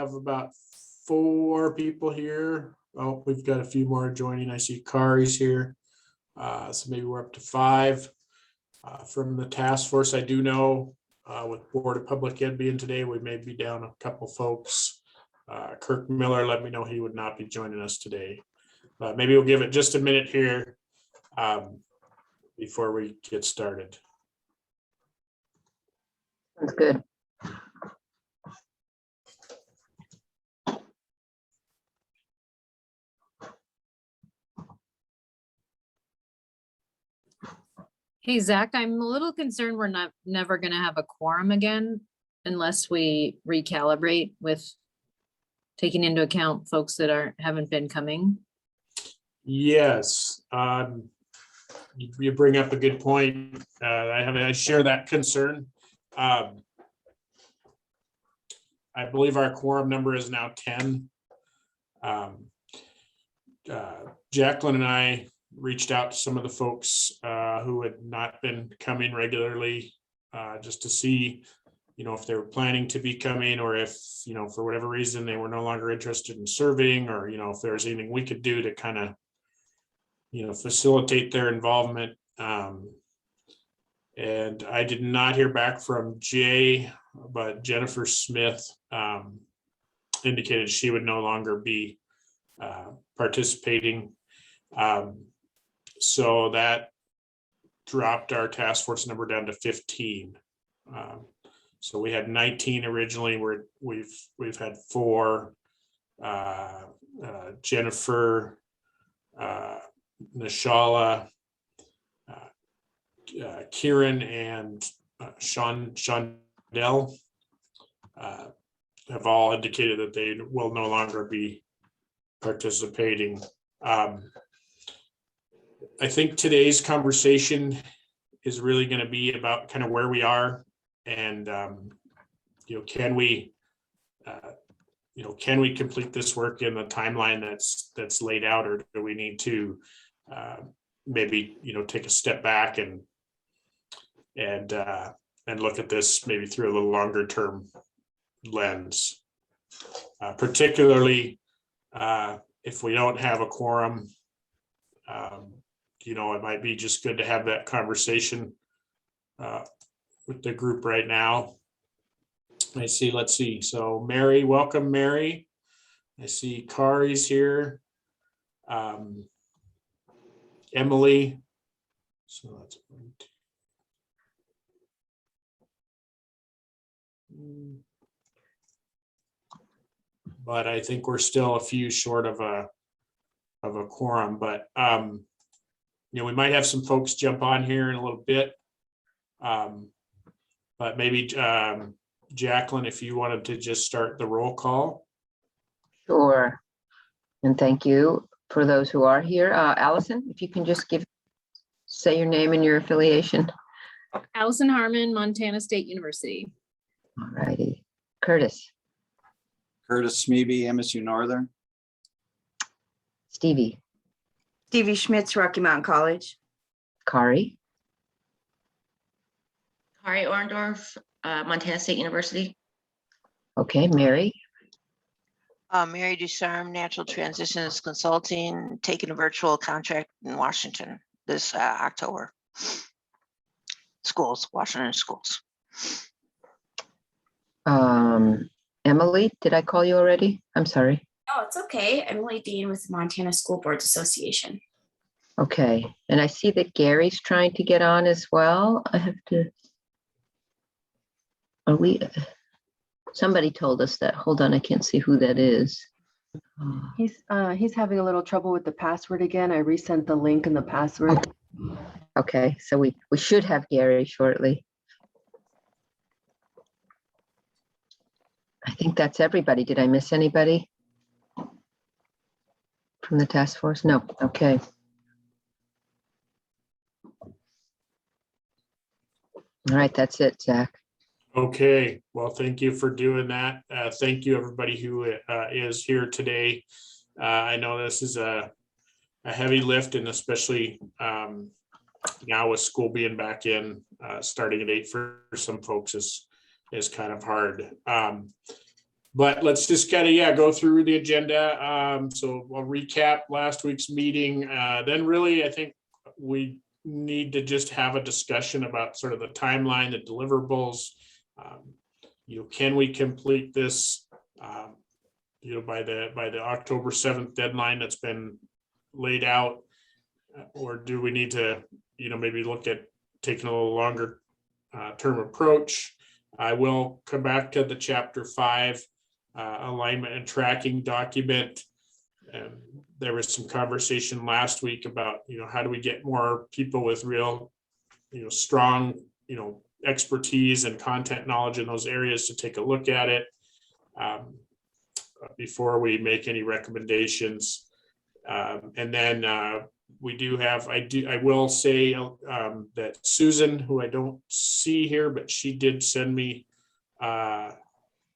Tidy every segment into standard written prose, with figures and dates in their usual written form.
have about 4 people here. Oh, we've got a few more joining. I see Kari's here. So maybe we're up to 5. From the task force, I do know with Board of Public Ed being today, we may be down a couple folks. Kirk Miller let me know he would not be joining us today. Maybe we'll give it just a minute here before we get started. That's good. Hey, Zach, I'm a little concerned we're never going to have a quorum again unless we recalibrate with taking into account folks that haven't been coming. Yes, you bring up a good point. I share that concern. I believe our quorum number is now 10. Jacqueline and I reached out to some of the folks who had not been coming regularly just to see, if they were planning to be coming, or if, for whatever reason they were no longer interested in serving, or, if there's anything we could do to kind of, facilitate their involvement. And I did not hear back from Jay, but Jennifer Smith indicated she would no longer be participating. So that dropped our task force number down to 15. So we had 19 originally. We've had 4. Jennifer, Nishala, Kieran, and Shondell have all indicated that they will no longer be participating. I think today's conversation is really going to be about kind of where we are, and can we complete this work in the timeline that's laid out, or do we need to maybe take a step back and look at this maybe through a little longer term lens, particularly if we don't have a quorum. It might be just good to have that conversation with the group right now. Let's see. So Mary, welcome, Mary. I see Kari's here. Emily. So that's 1, 2. But I think we're still a few short of a quorum, but we might have some folks jump on here in a little bit. But maybe Jacqueline, if you wanted to just start the roll call. Sure. And thank you for those who are here. Allison, if you can just say your name and your affiliation. Allison Harmon, Montana State University. All righty. Curtis. Curtis Smeby, MSU Northern. Stevie. Stevie Schmitz, Rocky Mountain College. Kari. Kari Orndorff, Montana State University. Okay, Mary. Mary Ducharme, Natural Transitions Consulting, taking a virtual contract in Washington this October. Washington schools. Emily, did I call you already? I'm sorry. Oh, it's okay. Emily Dean with the Montana School Boards Association. Okay, and I see that Gary's trying to get on as well. I have to. Somebody told us that. Hold on, I can't see who that is. He's having a little trouble with the password again. I resent the link and the password. Okay, so we should have Gary shortly. I think that's everybody. Did I miss anybody from the task force? No. Okay. All right, that's it, Zach. Okay, well, thank you for doing that. Thank you, everybody who is here today. I know this is a heavy lift, and especially now with school being back in, starting at 8 for some folks is kind of hard. But let's just kind of, go through the agenda. So I'll recap last week's meeting. Then really, I think we need to just have a discussion about sort of the timeline, the deliverables. Can we complete this, by the October 7th deadline that's been laid out? Or do we need to, maybe look at taking a little longer term approach? I will come back to the chapter 5 alignment and tracking document. There was some conversation last week about, how do we get more people with real, strong, expertise and content knowledge in those areas to take a look at it before we make any recommendations. And then we do have, I will say that Susan, who I don't see here, but she did send me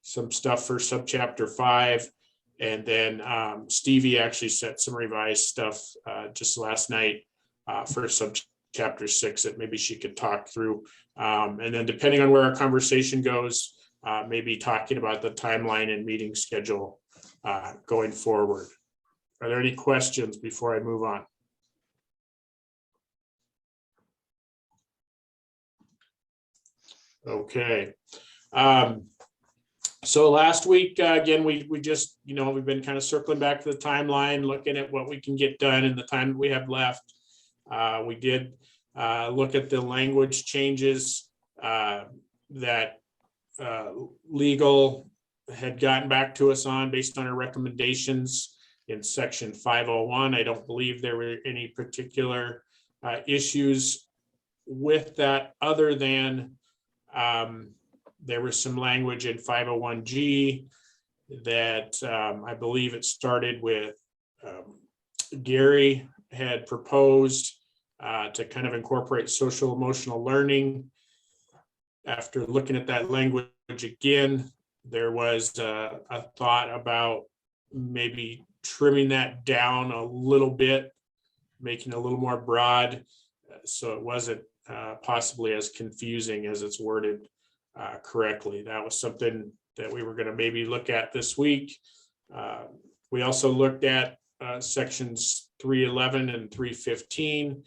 some stuff for subchapter 5. And then Stevie actually sent some revised stuff just last night for subchapter 6 that maybe she could talk through. And then depending on where our conversation goes, maybe talking about the timeline and meeting schedule going forward. Are there any questions before I move on? Okay. So last week, again, we just, we've been kind of circling back to the timeline, looking at what we can get done in the time that we have left. We did look at the language changes that legal had gotten back to us on based on our recommendations in section 501. I don't believe there were any particular issues with that other than there was some language in 501G that I believe it started with Gary had proposed to kind of incorporate social emotional learning. After looking at that language again, there was a thought about maybe trimming that down a little bit, making it a little more broad, so it wasn't possibly as confusing as it's worded correctly. That was something that we were going to maybe look at this week. We also looked at sections 311 and 315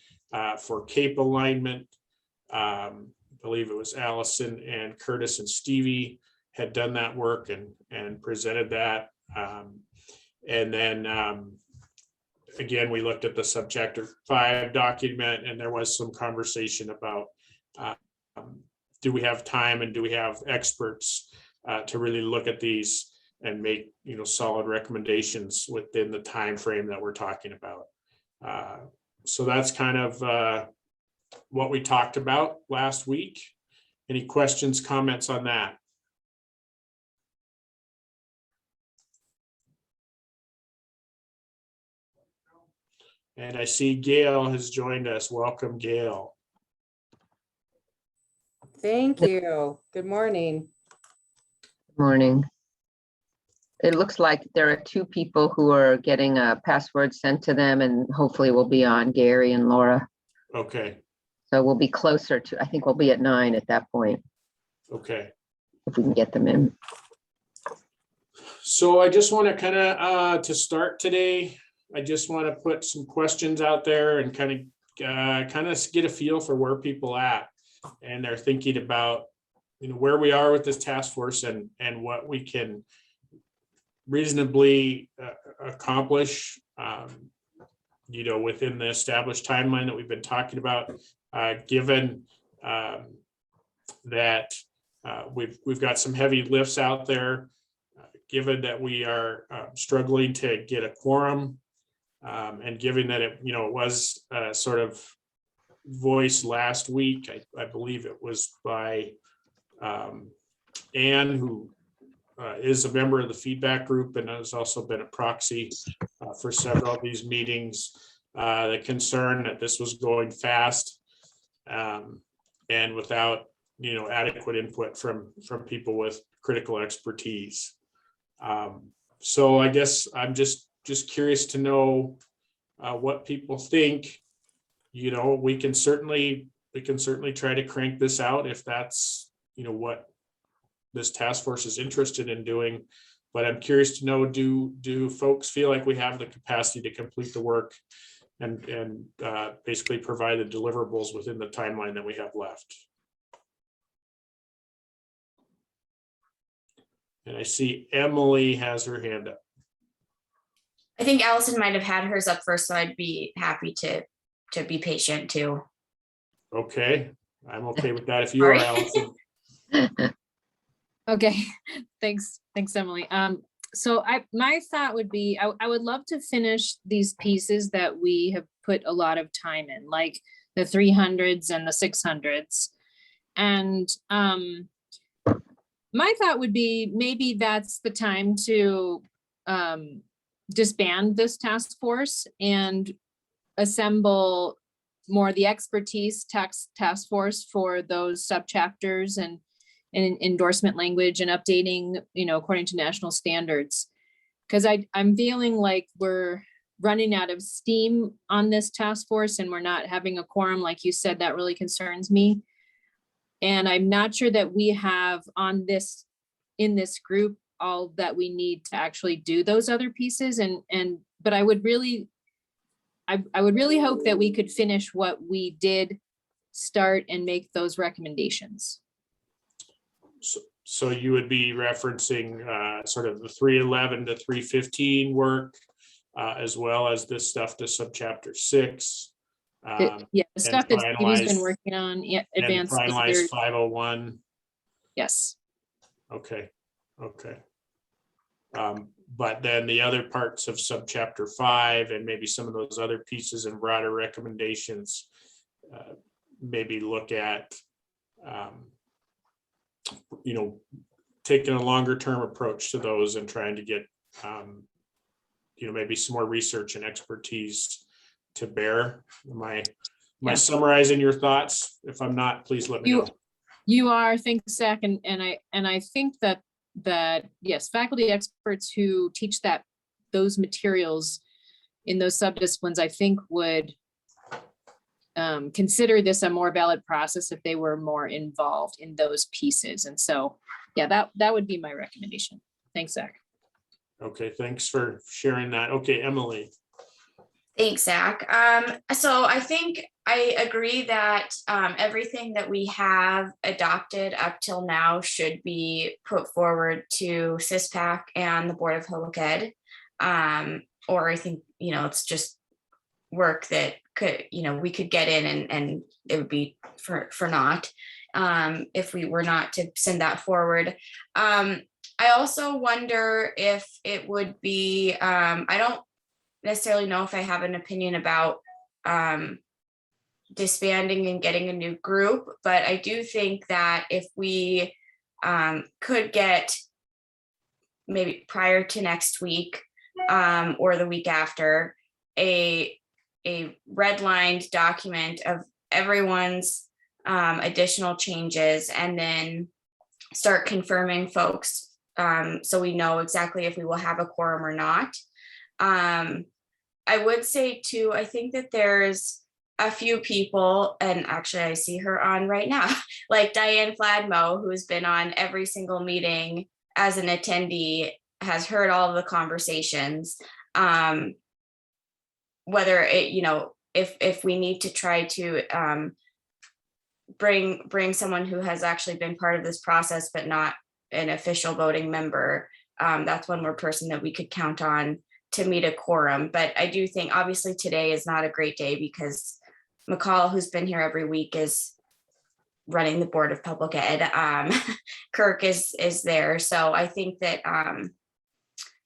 for CAPE alignment. I believe it was Allison and Curtis and Stevie had done that work and presented that. And then again, we looked at the subchapter 5 document, and there was some conversation about do we have time and do we have experts to really look at these and make solid recommendations within the time frame that we're talking about. So that's kind of what we talked about last week. Any questions, comments on that? And I see Gail has joined us. Welcome, Gail. Thank you. Good morning. Morning. It looks like there are 2 people who are getting a password sent to them, and hopefully we'll be on, Gary and Laura. Okay. So we'll be closer to, I think we'll be at 9 at that point, Okay. if we can get them in. So I just want to kind of, to start today, I just want to put some questions out there and kind of get a feel for where people at and they're thinking about, where we are with this task force and what we can reasonably accomplish, within the established timeline that we've been talking about, given that we've got some heavy lifts out there, given that we are struggling to get a quorum, and given that it was sort of voiced last week, I believe it was by Anne, who is a member of the feedback group and has also been a proxy for several of these meetings, the concern that this was going fast and without adequate input from people with critical expertise. So I guess I'm just curious to know what people think. We can certainly try to crank this out if that's what this task force is interested in doing. But I'm curious to know, do folks feel like we have the capacity to complete the work and basically provide the deliverables within the timeline that we have left? And I see Emily has her hand up. I think Allison might have had hers up first, so I'd be happy to be patient too. Okay, I'm okay with that if you are, Sorry. Allison. Okay, thanks, Emily. So my thought would be, I would love to finish these pieces that we have put a lot of time in, like the 300s and the 600s. And my thought would be, maybe that's the time to disband this task force and assemble more the expertise task force for those subchapters and endorsement language and updating, according to national standards. Because I'm feeling like we're running out of steam on this task force and we're not having a quorum, like you said. That really concerns me. And I'm not sure that we have in this group all that we need to actually do those other pieces. But I would really hope that we could finish what we did start and make those recommendations. So you would be referencing sort of the 311 to 315 work, as well as this stuff to subchapter 6. Yeah, the stuff that Stevie's been finalize- working on, And advanced. finalize 501. Yes. Okay. But then the other parts of subchapter 5 and maybe some of those other pieces and broader recommendations, maybe look at, taking a longer term approach to those and trying to get, maybe some more research and expertise to bear. Am I summarizing your thoughts? If I'm not, please let me know. You are, thanks, Zach, and I think that yes, faculty experts who teach those materials in those subdisciplines, I think would consider this a more valid process if they were more involved in those pieces. And so, yeah, that would be my recommendation. Thanks, Zach. Okay, thanks for sharing that. Okay, Emily. Thanks, Zach. So I think I agree that everything that we have adopted up till now should be put forward to CISPAC and the Board of Public Ed. Or I think, it's just work that could, we could get in and it would be for naught if we were not to send that forward. I also wonder if it would be, I don't necessarily know if I have an opinion about disbanding and getting a new group, but I do think that if we could get maybe prior to next week or the week after a redlined document of everyone's additional changes, and then start confirming folks so we know exactly if we will have a quorum or not. I would say too, I think that there's a few people, and actually I see her on right now, like Diane Fladmo, who's been on every single meeting as an attendee, has heard all of the conversations. Whether it, if we need to try to bring someone who has actually been part of this process, but not an official voting member, that's one more person that we could count on to meet a quorum. But I do think obviously today is not a great day because McCall, who's been here every week, is running the Board of Public Ed. Kirk is there. So I think that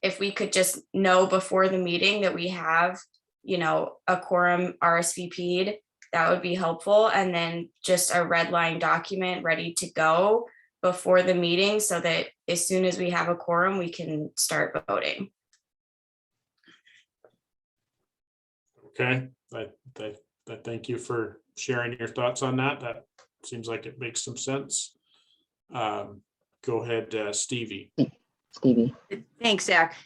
if we could just know before the meeting that we have, a quorum RSVP'd, that would be helpful. And then just a red line document ready to go before the meeting so that as soon as we have a quorum, we can start voting. Okay, I thank you for sharing your thoughts on that. That seems like it makes some sense. Go ahead, Stevie. Stevie. Thanks, Zach.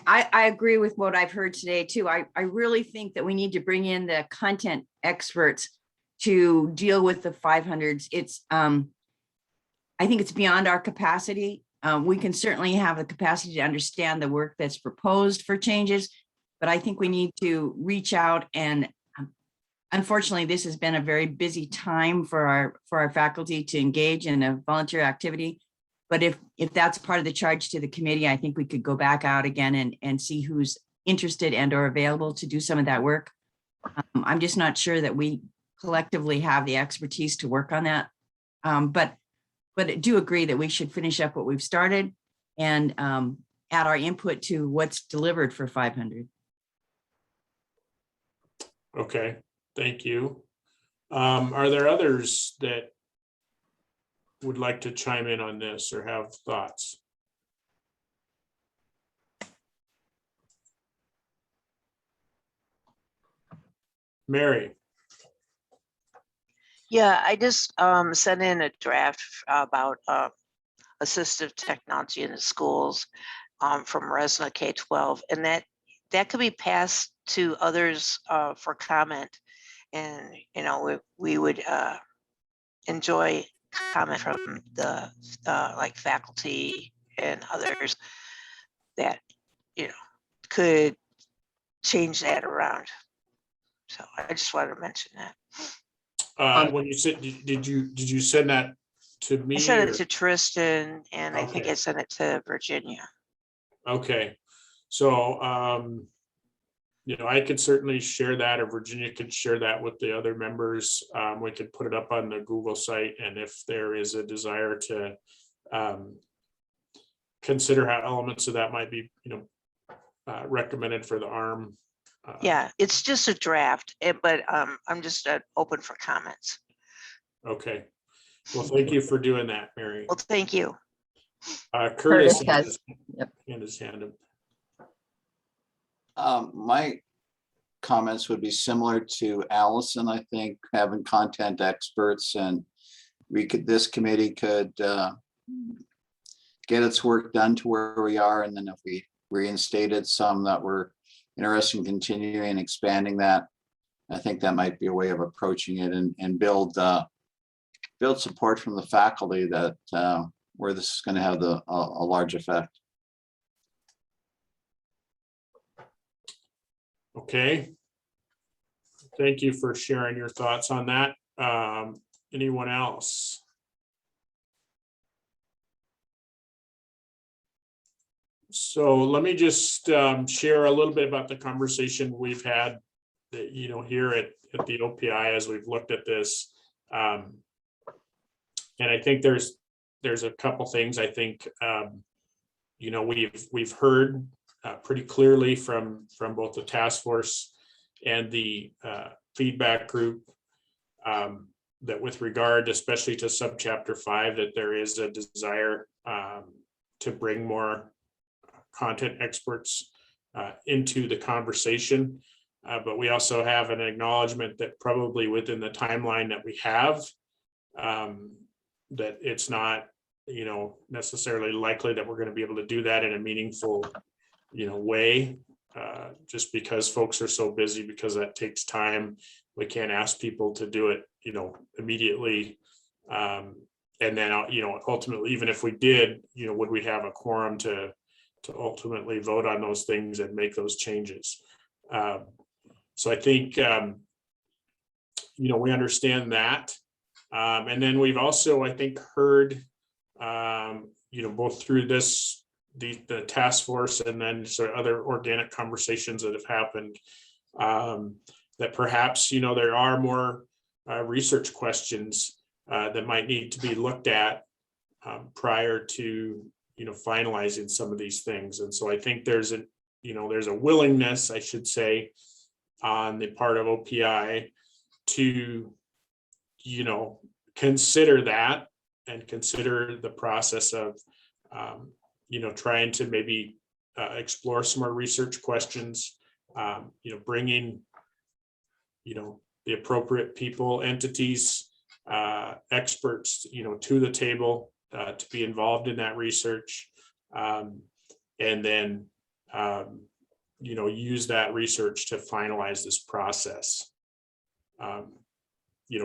I agree with what I've heard today too. I really think that we need to bring in the content experts to deal with the 500s. It's I think it's beyond our capacity. We can certainly have the capacity to understand the work that's proposed for changes, but I think we need to reach out and unfortunately, this has been a very busy time for our faculty to engage in a volunteer activity. But if that's part of the charge to the committee, I think we could go back out again and see who's interested and or available to do some of that work. I'm just not sure that we collectively have the expertise to work on that. But I do agree that we should finish up what we've started and add our input to what's delivered for 500. Okay, thank you. Are there others that would like to chime in on this or have thoughts? Mary? Yeah, I just sent in a draft about assistive technology in the schools from Resna K-12, and that could be passed to others for comment. And we would enjoy comment from the like faculty and others that could change that around. So I just wanted to mention that. When you said, did you send that to me? I sent or- it to Tristan, and I think Okay. I sent it to Virginia. Okay, so, I could certainly share that, or Virginia could share that with the other members. We could put it up on the Google site, and if there is a desire to consider how elements of that might be, recommended for the ARM. Yeah, it's just a draft, but I'm just open for comments. Okay, well, thank you for doing that, Mary. Well, thank you. Curtis has- hand his hand up. My comments would be similar to Allison, I think, having content experts, and this committee could get its work done to where we are. And then if we reinstated some that were interested in continuing and expanding that, I think that might be a way of approaching it and build support from the faculty that where this is going to have a large effect. Okay. Thank you for sharing your thoughts on that. Anyone else? So let me just share a little bit about the conversation we've had, here at the OPI as we've looked at this. And I think there's a couple things I think, we've heard pretty clearly from both the task force and the feedback group, that with regard especially to subchapter 5, that there is a desire to bring more content experts into the conversation. But we also have an acknowledgement that probably within the timeline that we have, that it's not, necessarily likely that we're going to be able to do that in a meaningful, way, just because folks are so busy, because that takes time. We can't ask people to do it, immediately. And then, ultimately, even if we did, would we have a quorum to ultimately vote on those things and make those changes? So I think, we understand that. And then we've also, I think, heard, both through the task force and then sort of other organic conversations that have happened, that perhaps, there are more research questions that might need to be looked at prior to, finalizing some of these things. And so I think there's a willingness, I should say, on the part of OPI to, consider that and consider the process of, trying to maybe explore some more research questions, bringing, the appropriate people, entities, experts, to the table to be involved in that research, and then, use that research to finalize this process.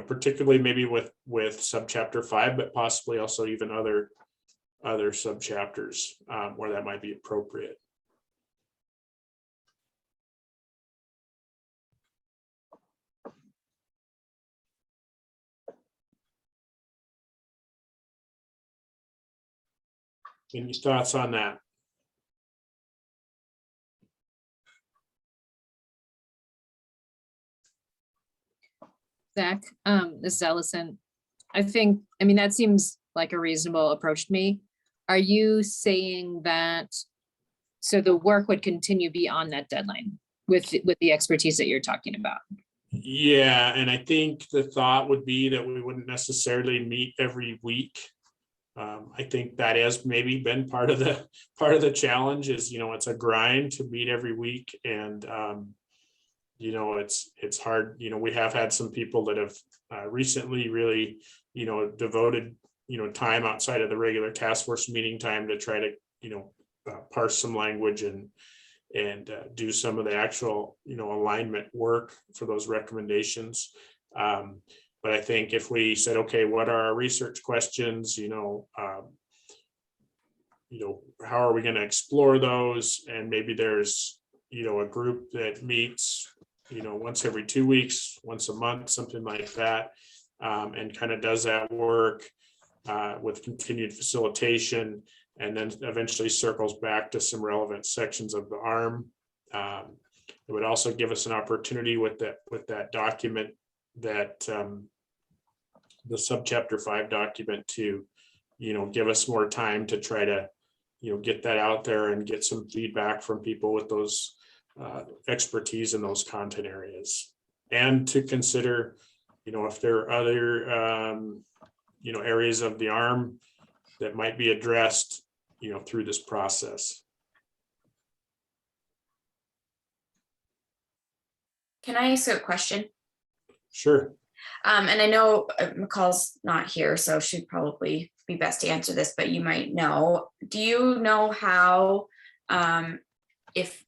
Particularly maybe with subchapter 5, but possibly also even other other subchapters where that might be appropriate. Any thoughts on that? Zach, this is Allison. I mean, that seems like a reasonable approach to me. Are you saying that, so the work would continue beyond that deadline with the expertise that you're talking about? Yeah, and I think the thought would be that we wouldn't necessarily meet every week. I think that has maybe been part of the challenge is, it's a grind to meet every week, and it's hard. We have had some people that have recently really, devoted, time outside of the regular task force meeting time to try to, parse some language and do some of the actual, alignment work for those recommendations. But I think if we said, okay, what are our research questions, how are we going to explore those? And maybe there's, a group that meets, once every 2 weeks, once a month, something like that, and kind of does that work with continued facilitation, and then eventually circles back to some relevant sections of the ARM. It would also give us an opportunity with that document, that the subchapter 5 document, to give us more time to try to get that out there and get some feedback from people with those expertise in those content areas, and to consider if there are other areas of the ARM that might be addressed through this process. Can I ask a question? Sure. And I know McCall's not here, so she'd probably be best to answer this, but you might know. Do you know how, if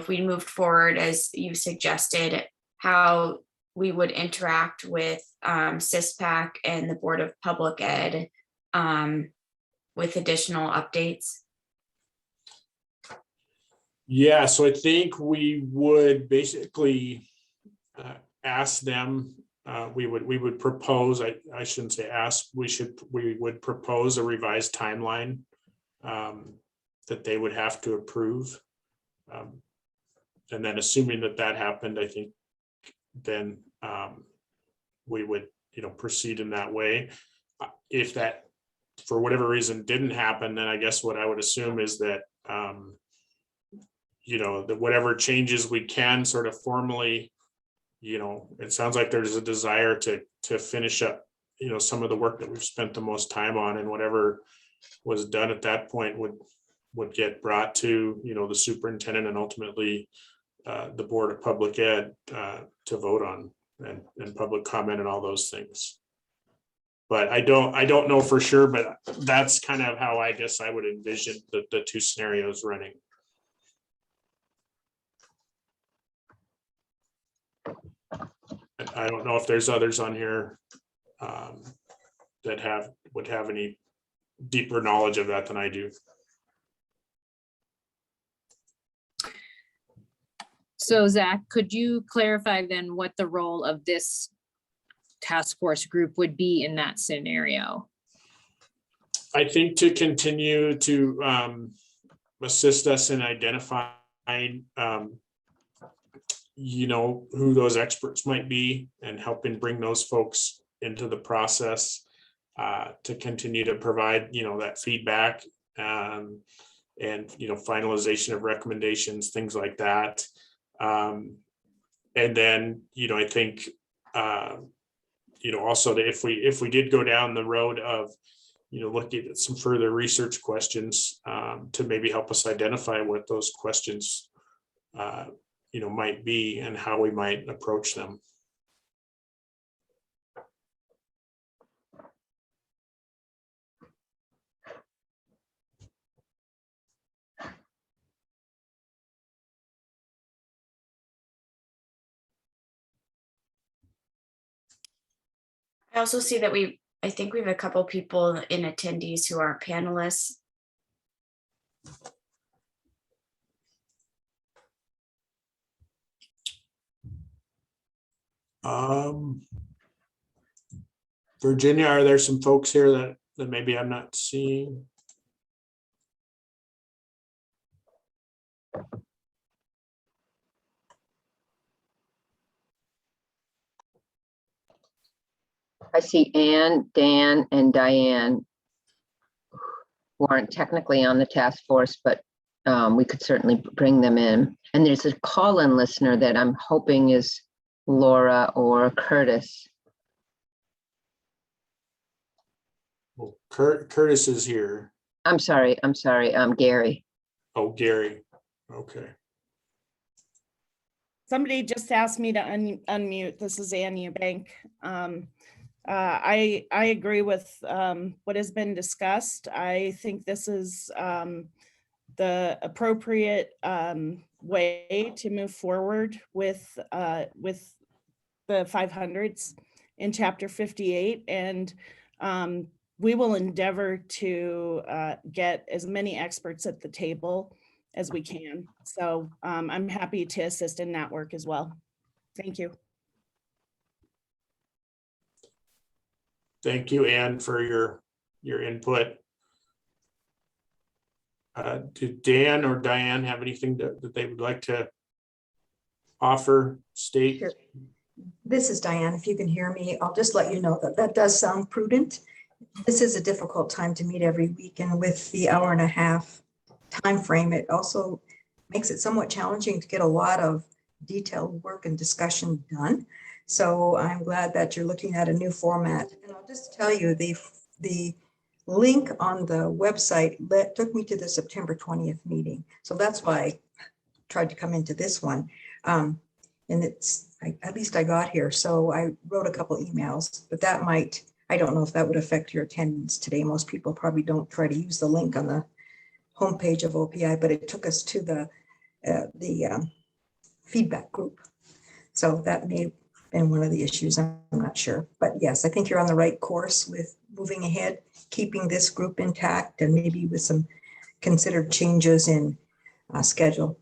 we moved forward as you suggested, how we would interact with CISPAC and the Board of Public Ed with additional updates? Yeah, so I think we would basically ask them. We would propose. I shouldn't say ask. We would propose a revised timeline that they would have to approve, and then assuming that happened, I think then we would proceed in that way. If that for whatever reason didn't happen, then I guess what I would assume is that that whatever changes we can sort of formally, it sounds like there's a desire to finish up some of the work that we've spent the most time on, and whatever was done at that point would get brought to the superintendent and ultimately the Board of Public Ed to vote on, and public comment and all those things. But I don't know for sure, but that's kind of how I guess I would envision the two scenarios running. I don't know if there's others on here that would have any deeper knowledge of that than I do. So Zach, could you clarify then what the role of this task force group would be in that scenario? I think to continue to assist us in identifying who those experts might be, and helping bring those folks into the process, to continue to provide that feedback, and finalization of recommendations, things like that. And then I think also that if we did go down the road of looking at some further research questions, to maybe help us identify what those questions might be and how we might approach them. I also see that we I think we have a couple people in attendees who aren't panelists. Virginia, are there some folks here that maybe I'm not seeing? I see Ann, Dan, and Diane who aren't technically on the task force, but we could certainly bring them in. And there's a call-in listener that I'm hoping is Laura or Curtis. Well, Curtis is here. I'm sorry, Gary. Oh, Gary. Okay. Somebody just asked me to unmute. This is Ann Eubank. I agree with what has been discussed. I think this is the appropriate way to move forward with the 500s in Chapter 58, and we will endeavor to get as many experts at the table as we can. So I'm happy to assist in that work as well. Thank you. Thank you, Ann, for your input. Do Dan or Diane have anything that they would like to offer, state? Sure. This is Diane. If you can hear me, I'll just let you know that that does sound prudent. This is a difficult time to meet every week, and with the hour-and-a-half time frame, it also makes it somewhat challenging to get a lot of detailed work and discussion done. So I'm glad that you're looking at a new format. And I'll just tell you, the link on the website took me to the September 20th meeting. So that's why I tried to come into this one. And at least I got here. So I wrote a couple emails, but that might, I don't know if that would affect your attendance today. Most people probably don't try to use the link on the homepage of OPI, but it took us to the feedback group. So that may have been one of the issues. I'm not sure. But yes, I think you're on the right course with moving ahead, keeping this group intact, and maybe with some considered changes in schedule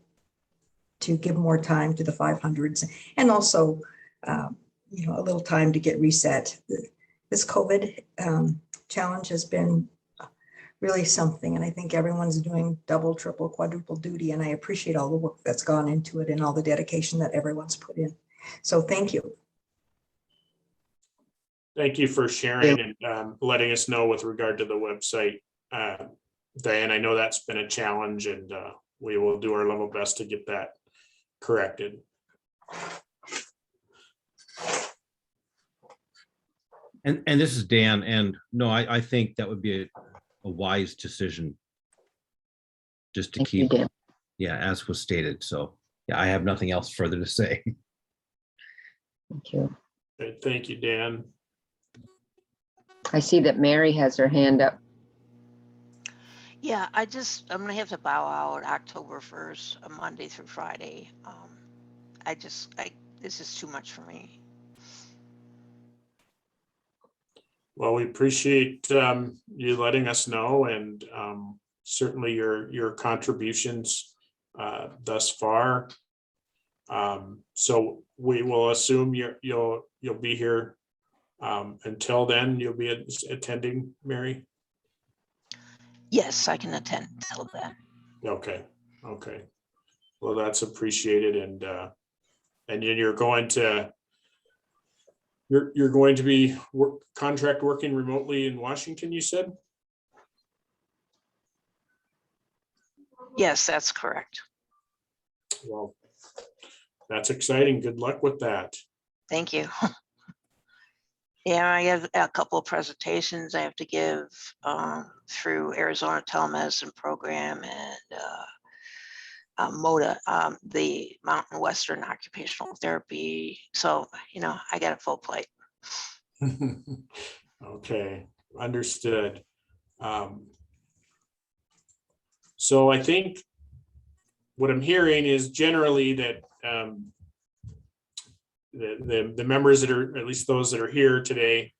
to give more time to the 500s, and also a little time to get reset. This COVID challenge has been really something, and I think everyone's doing double, triple, quadruple duty, and I appreciate all the work that's gone into it and all the dedication that everyone's put in. So thank you. Thank you for sharing and letting us know with regard to the website. Diane, I know that's been a challenge, and we will do our level best to get that corrected. And this is Dan, and no, I think that would be a wise decision. Just to keep, yeah, as was stated. So yeah, I have nothing else further to say. Thank you. Okay, thank you, Dan. I see that Mary has her hand up. Yeah, I'm gonna have to bow out October 1st, a Monday through Friday. This is too much for me. Well, we appreciate you letting us know, and certainly your contributions thus far. So we will assume you'll be here until then. You'll be attending, Mary? Yes, I can attend until then. Okay. Well, that's appreciated, and you're going to be contract working remotely in Washington, you said? Yes, that's correct. Well, that's exciting. Good luck with that. Thank you. Yeah, I have a couple of presentations I have to give through Arizona Telemedicine Program and MODA, the Mountain Western Occupational Therapy. So, I got a full plate. Okay, understood. So I think what I'm hearing is generally that the members that are, at least those that are here today,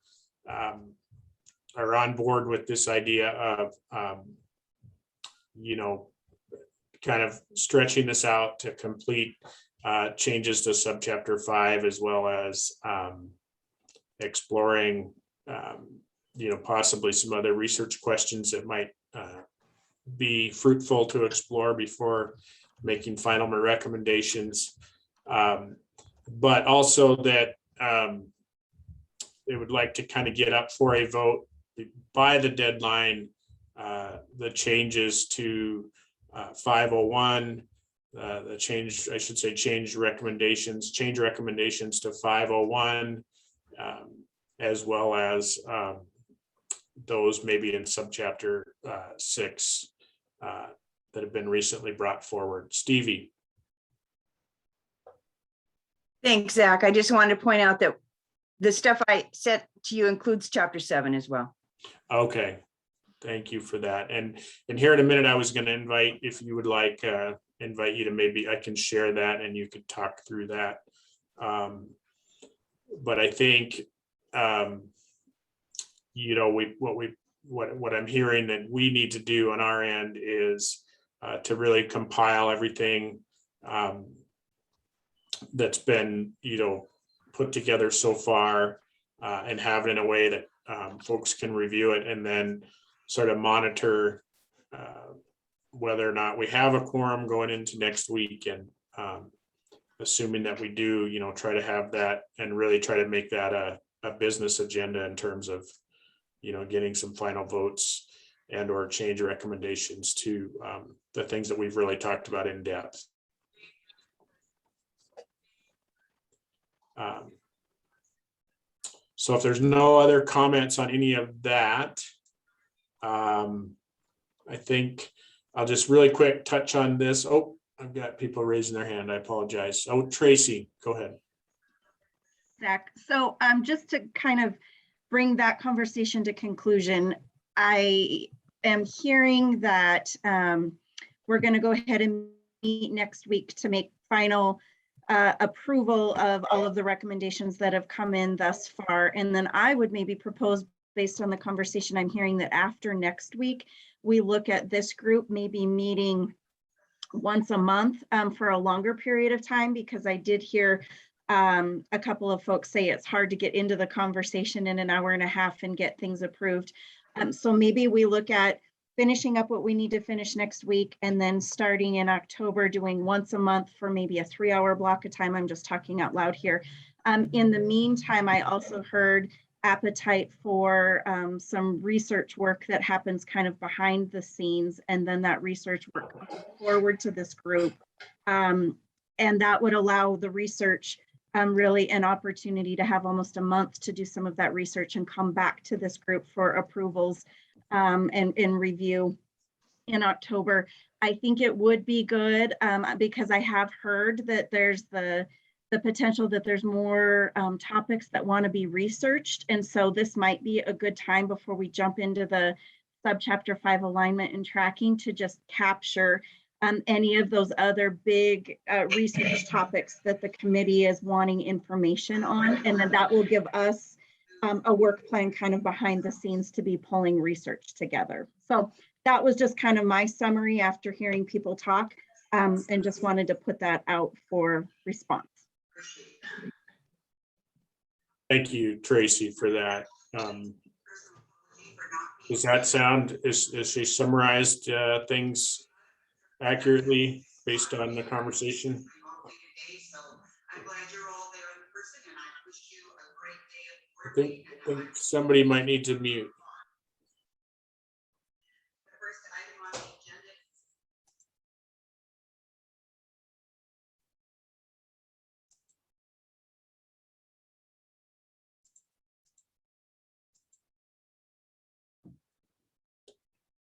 are on board with this idea of, you know, kind of stretching this out to complete changes to subchapter 5, as well as exploring, you know, possibly some other research questions that might be fruitful to explore before making final recommendations. But also that they would like to kind of get up for a vote by the deadline, the changes to 501, the change, I should say, change recommendations to 501, as well as those maybe in subchapter 6 that have been recently brought forward. Stevie. Thanks, Zach. I just wanted to point out that the stuff I sent to you includes chapter 7 as well. Okay, thank you for that. And here in a minute, I was going to invite, if you would like, invite you to, maybe I can share that and you could talk through that. But I think, you know, what I'm hearing that we need to do on our end is to really compile everything that's been, you know, put together so far, and have it in a way that folks can review it and then sort of monitor whether or not we have a quorum going into next week. And assuming that we do, you know, try to have that and really try to make that a business agenda in terms of, you know, getting some final votes and or change recommendations to the things that we've really talked about in depth. So if there's no other comments on any of that, I think I'll just really quick touch on this. Oh, I've got people raising their hand. I apologize. Oh, Tracy, go ahead. Zach, so just to kind of bring that conversation to conclusion, I am hearing that we're going to go ahead and meet next week to make final approval of all of the recommendations that have come in thus far. And then I would maybe propose, based on the conversation I'm hearing, that after next week, we look at this group maybe meeting once a month for a longer period of time, because I did hear a couple of folks say it's hard to get into the conversation in an hour and a half and get things approved. So maybe we look at finishing up what we need to finish next week, and then starting in October, doing once a month for maybe a 3-hour block of time. I'm just talking out loud here. In the meantime, I also heard appetite for some research work that happens kind of behind the scenes, and then that research work goes forward to this group. And that would allow the research really an opportunity to have almost a month to do some of that research and come back to this group for approvals and review in October. I think it would be good because I have heard that there's the potential that there's more topics that want to be researched. And so this might be a good time before we jump into the subchapter 5 alignment and tracking to just capture any of those other big research topics that the committee is wanting information on. And then that will give us a work plan kind of behind the scenes to be pulling research together. So that was just kind of my summary after hearing people talk, and just wanted to put that out for response. Thank you, Tracy, for that. Does that sound, is she summarized things accurately based on the conversation? I think somebody might need to mute.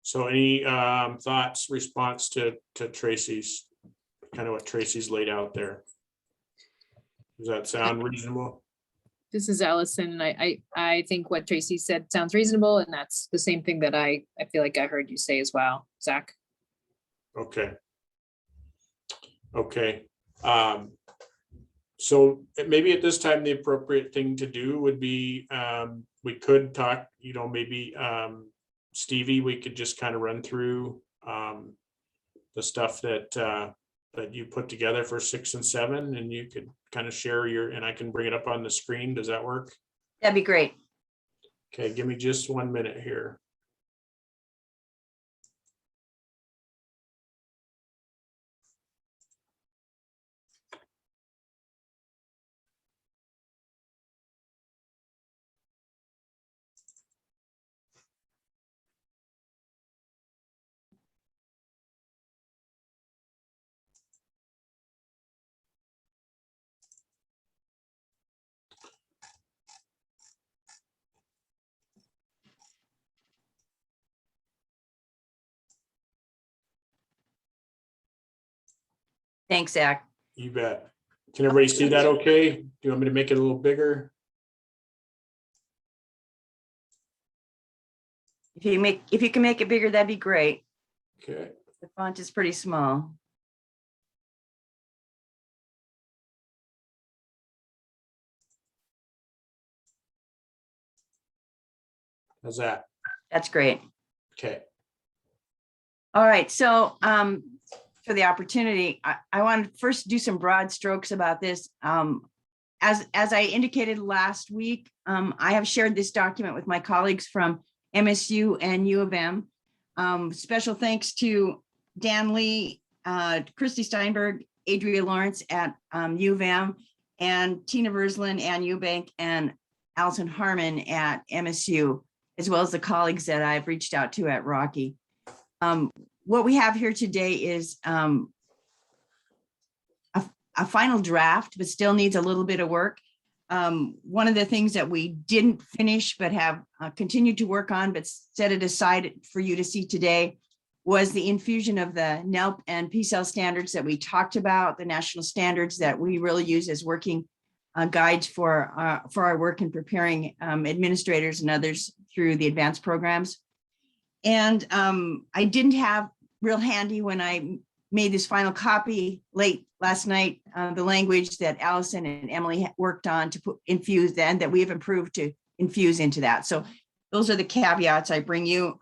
So any thoughts, response to Tracy's, kind of what Tracy's laid out there? Does that sound reasonable? This is Allison. I think what Tracy said sounds reasonable, and that's the same thing that I feel like I heard you say as well, Zach. Okay. Okay. So maybe at this time, the appropriate thing to do would be we could talk, maybe Stevie, we could just kind of run through the stuff that you put together for 6 and 7, and you could kind of share and I can bring it up on the screen. Does that work? That'd be great. Okay, give me just 1 minute here. Thanks, Zach. You bet. Can everybody see that okay? Do you want me to make it a little bigger? If you can make it bigger, that'd be great. Okay. The font is pretty small. How's that? That's great. Okay. All right, so for the opportunity, I want to first do some broad strokes about this. As I indicated last week, I have shared this document with my colleagues from MSU and U of M. Special thanks to Dan Lee, Christy Steinberg, Adria Lawrence at U of M, and Tina Verslin, Ann Eubank, and Allison Harmon at MSU, as well as the colleagues that I've reached out to at Rocky. What we have here today is a final draft, but still needs a little bit of work. One of the things that we didn't finish but have continued to work on, but set it aside for you to see today, was the infusion of the NELP and PCEL standards that we talked about, the national standards that we really use as working guides for our work in preparing administrators and others through the advanced programs. And I didn't have real handy when I made this final copy late last night, the language that Allison and Emily worked on to infuse then that we have improved to infuse into that. So those are the caveats I bring you.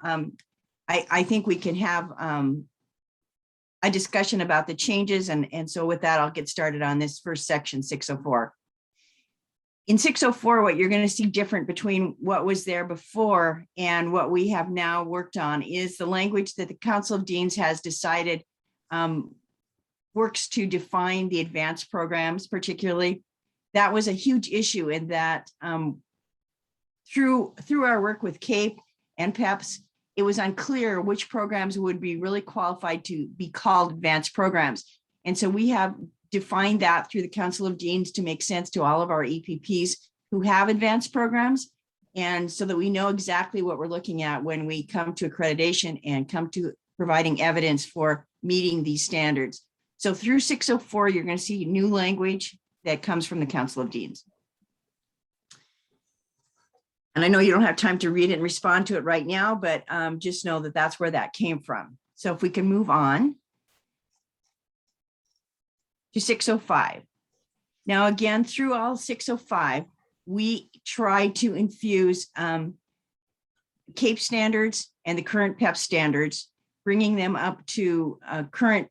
I think we can have a discussion about the changes. And so with that, I'll get started on this first section, 604. In 604, what you're going to see different between what was there before and what we have now worked on is the language that the Council of Deans has decided works to define the advanced programs, particularly. That was a huge issue in that through our work with CAPE and PEPS, it was unclear which programs would be really qualified to be called advanced programs. And so we have defined that through the Council of Deans to make sense to all of our EPPs who have advanced programs. And so that we know exactly what we're looking at when we come to accreditation and come to providing evidence for meeting these standards. So through 604, you're going to see new language that comes from the Council of Deans. And I know you don't have time to read it and respond to it right now, but just know that that's where that came from. So if we can move on to 605. Now, again, through all 605, we try to infuse CAPE standards and the current PEP standards, bringing them up to a current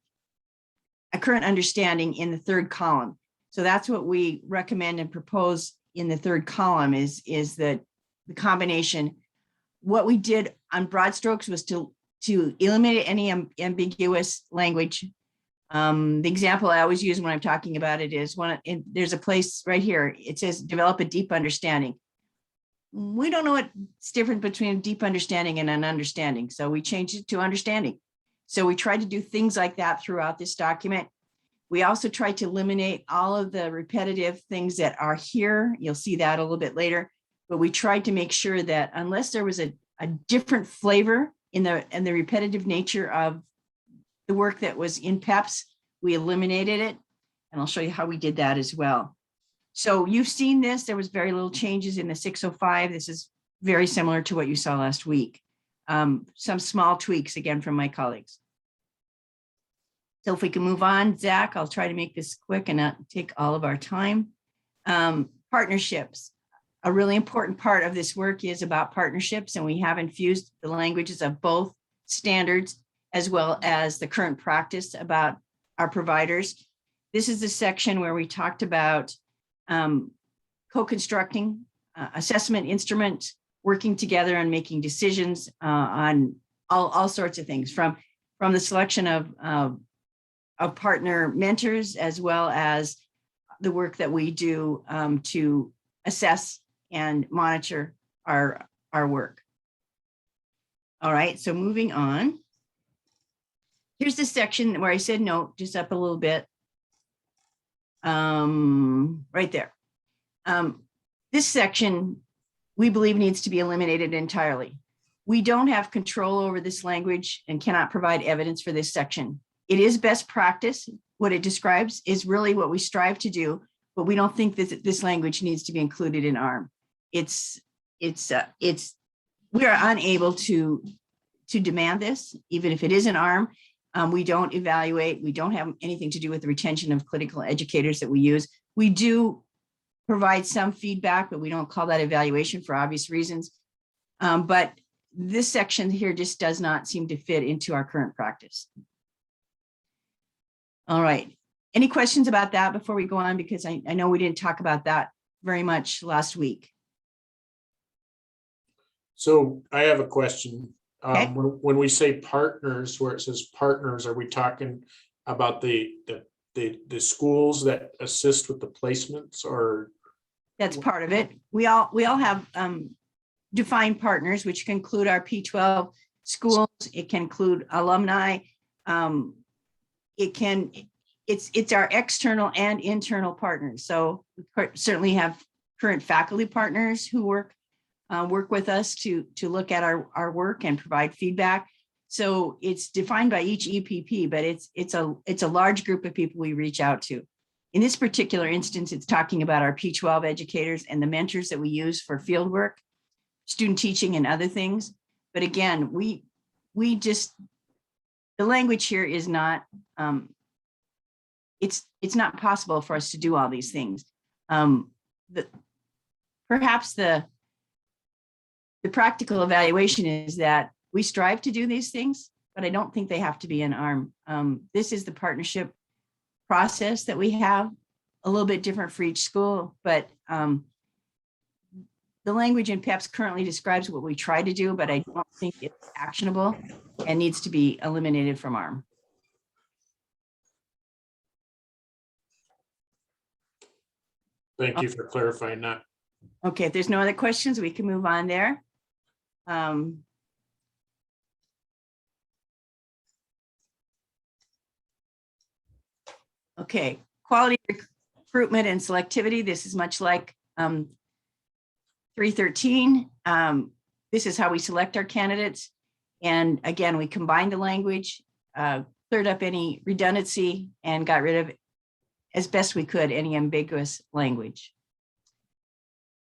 understanding in the third column. So that's what we recommend and propose in the third column is that the combination. What we did on broad strokes was to eliminate any ambiguous language. The example I always use when I'm talking about it is there's a place right here. It says develop a deep understanding. We don't know what's different between deep understanding and an understanding. So we changed it to understanding. So we tried to do things like that throughout this document. We also tried to eliminate all of the repetitive things that are here. You'll see that a little bit later, but we tried to make sure that unless there was a different flavor in the repetitive nature of the work that was in PEPS, we eliminated it. And I'll show you how we did that as well. So you've seen this, there was very little changes in the 605. This is very similar to what you saw last week. Some small tweaks again from my colleagues. So if we can move on, Zach, I'll try to make this quick and not take all of our time. Partnerships. a really important part of this work is about partnerships, and we have infused the languages of both standards as well as the current practice about our providers. This is the section where we talked about co-constructing assessment instruments, working together and making decisions on all sorts of things, from the selection of partner mentors, as well as the work that we do to assess and monitor our work. All right, so moving on. Here's the section where I said no, just up a little bit. Right there. This section, we believe, needs to be eliminated entirely. We don't have control over this language and cannot provide evidence for this section. It is best practice. What it describes is really what we strive to do, but we don't think that this language needs to be included in ARM. We are unable to demand this, even if it is an ARM. We don't evaluate. We don't have anything to do with the retention of clinical educators that we use. We do provide some feedback, but we don't call that evaluation for obvious reasons. But this section here just does not seem to fit into our current practice. All right. Any questions about that before we go on? Because I know we didn't talk about that very much last week. So I have a question. Okay. When we say partners, where it says partners, are we talking about the schools that assist with the placements, or? That's part of it. We all have defined partners, which can include our P12 schools. It can include alumni. It's our external and internal partners. So we certainly have current faculty partners who work with us to look at our work and provide feedback. So it's defined by each EPP, but it's a large group of people we reach out to. In this particular instance, it's talking about our P12 educators and the mentors that we use for field work, student teaching, and other things. But again, the language here is not, it's not possible for us to do all these things. Perhaps the practical evaluation is that we strive to do these things, but I don't think they have to be an ARM. This is the partnership process that we have, a little bit different for each school, but the language in PEPS currently describes what we try to do, but I don't think it's actionable and needs to be eliminated from ARM. Thank you for clarifying that. Okay, if there's no other questions, we can move on there. Okay, quality recruitment and selectivity. This is much like 313. This is how we select our candidates. And again, we combined the language, cleared up any redundancy, and got rid of, as best we could, any ambiguous language.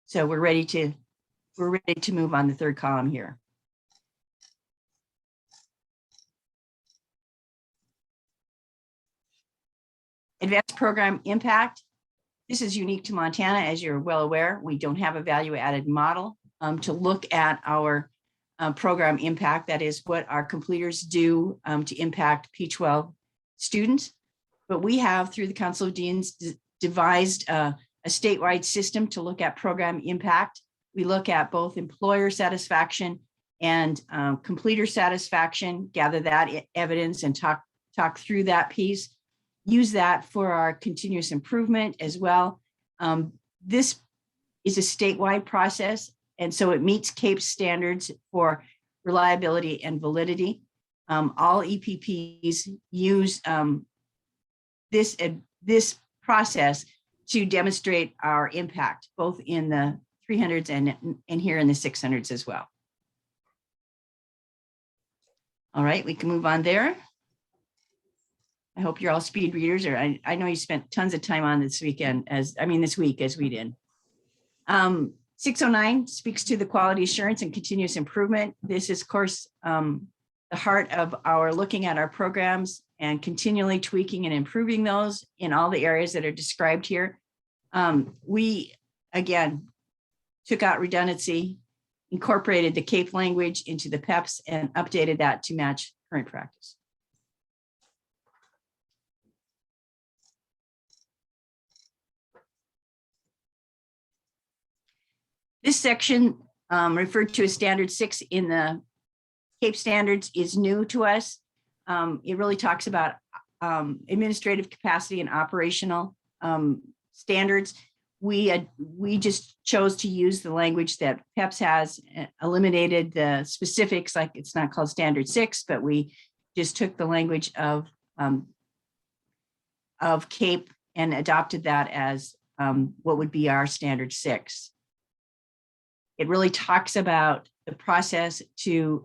So we're ready to move on the third column here. Advanced program impact. This is unique to Montana, as you're well aware. We don't have a value added model to look at our program impact. That is what our completers do to impact P12 students. But we have, through the Council of Deans, devised a statewide system to look at program impact. We look at both employer satisfaction and completer satisfaction, gather that evidence and talk through that piece. Use that for our continuous improvement as well. This is a statewide process, and so it meets CAPE standards for reliability and validity. All EPPs use this process to demonstrate our impact, both in the 300s and here in the 600s as well. All right, we can move on there. I hope you're all speed readers, or I know you spent tons of time on this weekend, this week as we did. 609 speaks to the quality assurance and continuous improvement. This is, of course, the heart of our looking at our programs and continually tweaking and improving those in all the areas that are described here. We, again, took out redundancy, incorporated the CAPE language into the PEPs and updated that to match current practice. This section referred to as Standard 6 in the CAPE standards is new to us. It really talks about administrative capacity and operational standards. We just chose to use the language that PEPS has, eliminated the specifics, like it's not called Standard 6, but we just took the language of CAPE and adopted that as what would be our Standard 6. It really talks about the process to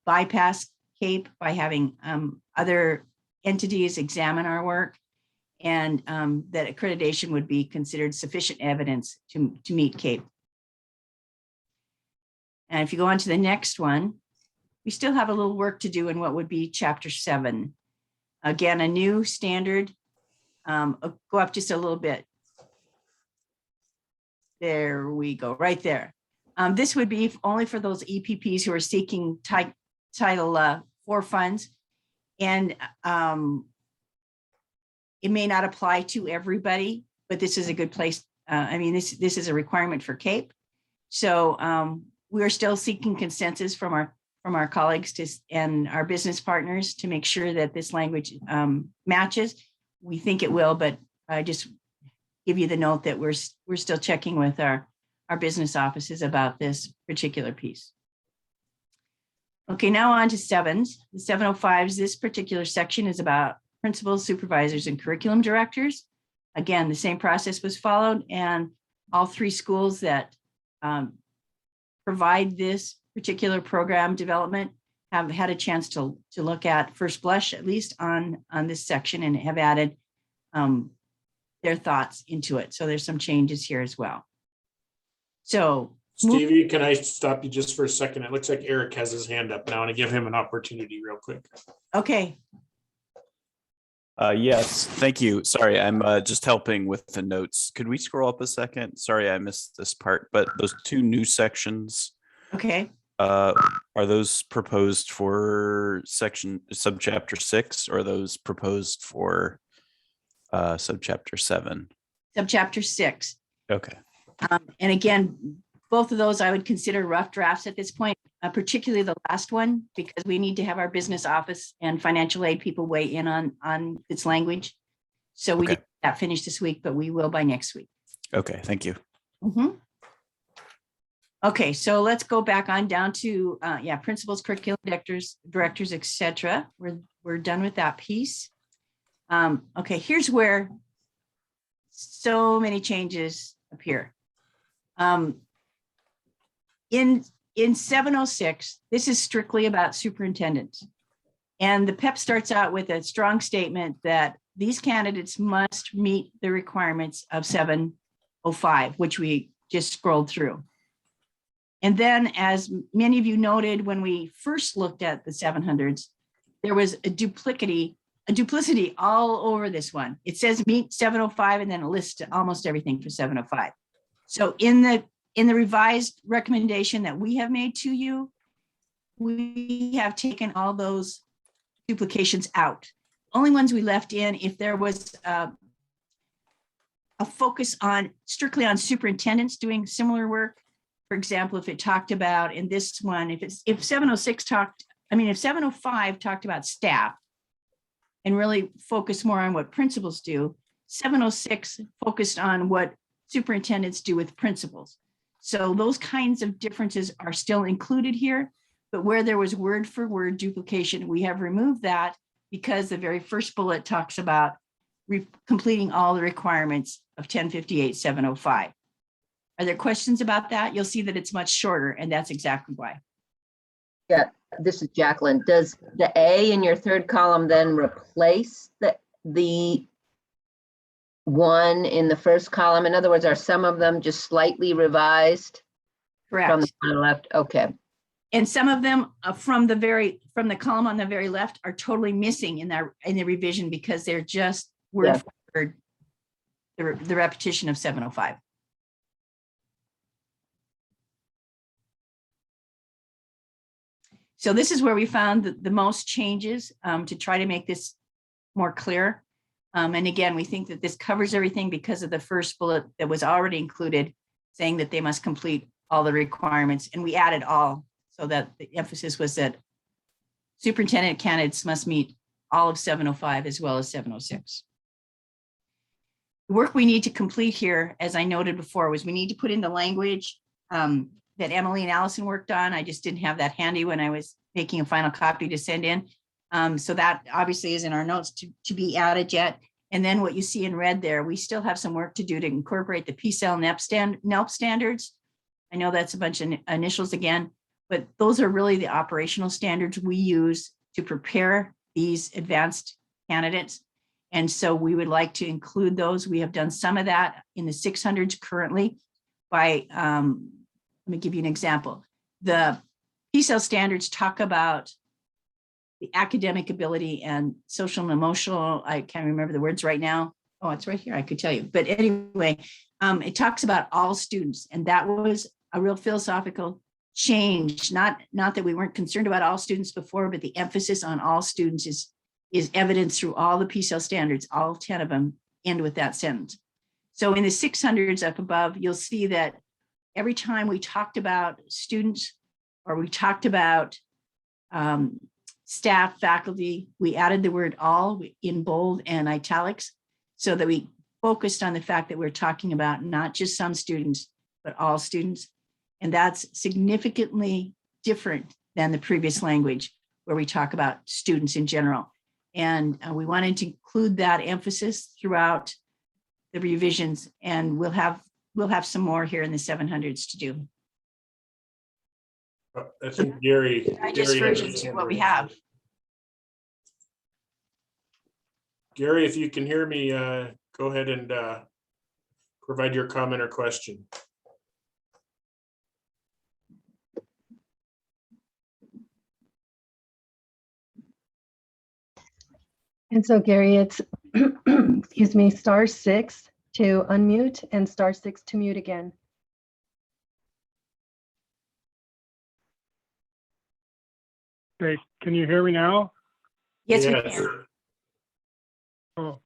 bypass CAPE by having other entities examine our work, and that accreditation would be considered sufficient evidence to meet CAPE. And if you go on to the next one, we still have a little work to do in what would be Chapter 7. Again, a new standard. Go up just a little bit. There we go, right there. This would be only for those EPPs who are seeking Title IV funds. And it may not apply to everybody, but this is a good place. I mean, this is a requirement for CAPE. So we are still seeking consensus from our colleagues and our business partners to make sure that this language matches. We think it will, but I just give you the note that we're still checking with our business offices about this particular piece. Okay, now on to 7s. The 705s, this particular section is about principals, supervisors, and curriculum directors. Again, the same process was followed, and all 3 schools that provide this particular program development have had a chance to look at first blush, at least on this section, and have added their thoughts into it. So there's some changes here as well. So Stevie, can I stop you just for a second? It looks like Eric has his hand up now, and I give him an opportunity real quick. Okay. Yes, thank you. Sorry, I'm just helping with the notes. Could we scroll up a second? Sorry, I missed this part, but those 2 new sections. Okay. Are those proposed for subchapter 6, or are those proposed for subchapter 7? Subchapter 6. Okay. And again, both of those I would consider rough drafts at this point, particularly the last one, because we need to have our business office and financial aid people weigh in on its language. So we didn't get that finished this week, but we will by next week. Okay, thank you. Okay, so let's go back on down to principals, curriculum directors, etc. We're done with that piece. Okay, here's where so many changes appear. In 706, this is strictly about superintendents. And the PEP starts out with a strong statement that these candidates must meet the requirements of 705, which we just scrolled through. And then, as many of you noted, when we first looked at the 700s, there was a duplicity all over this one. It says meet 705 and then a list almost everything for 705. So in the revised recommendation that we have made to you, we have taken all those duplications out. Only ones we left in, if there was a focus strictly on superintendents doing similar work. For example, if it talked about in this one, if 705 talked about staff and really focused more on what principals do, 706 focused on what superintendents do with principals. So those kinds of differences are still included here, but where there was word for word duplication, we have removed that because the very first bullet talks about completing all the requirements of 1058-705. Are there questions about that? You'll see that it's much shorter, and that's exactly why. Yeah, this is Jacqueline. Does the A in your 3rd column then replace the one in the 1st column? In other words, are some of them just slightly revised? Correct. From the left? Okay. And some of them from the column on the very left are totally missing in the revision because they're just word for word, the repetition of 705. So this is where we found the most changes to try to make this more clear. And again, we think that this covers everything because of the first bullet that was already included, saying that they must complete all the requirements. And we added all, so that the emphasis was that superintendent candidates must meet all of 705 as well as 706. The work we need to complete here, as I noted before, was we need to put in the language that Emily and Allison worked on. I just didn't have that handy when I was making a final copy to send in. So that obviously is in our notes to be added yet. And then what you see in red there, we still have some work to do to incorporate the PCEL NELP standards. I know that's a bunch of initials again, but those are really the operational standards we use to prepare these advanced candidates. And so we would like to include those. We have done some of that in the 600s currently by, let me give you an example. The PCEL standards talk about the academic ability and social and emotional, I can't remember the words right now. Oh, it's right here, I could tell you. But anyway, it talks about all students, and that was a real philosophical change. Not that we weren't concerned about all students before, but the emphasis on all students is evidenced through all the PCEL standards, all 10 of them end with that sentence. So in the 600s up above, you'll see that every time we talked about students or we talked about staff, faculty, we added the word all in bold and italics so that we focused on the fact that we're talking about not just some students, but all students. And that's significantly different than the previous language where we talk about students in general. And we wanted to include that emphasis throughout the revisions, and we'll have some more here in the 700s to do. I think Gary. I just version to what we have. Gary, if you can hear me, go ahead and provide your comment or question. And so Gary, it's, excuse me, *6 to unmute and *6 to mute again. Okay, can you hear me now? Yes, we can. Oh,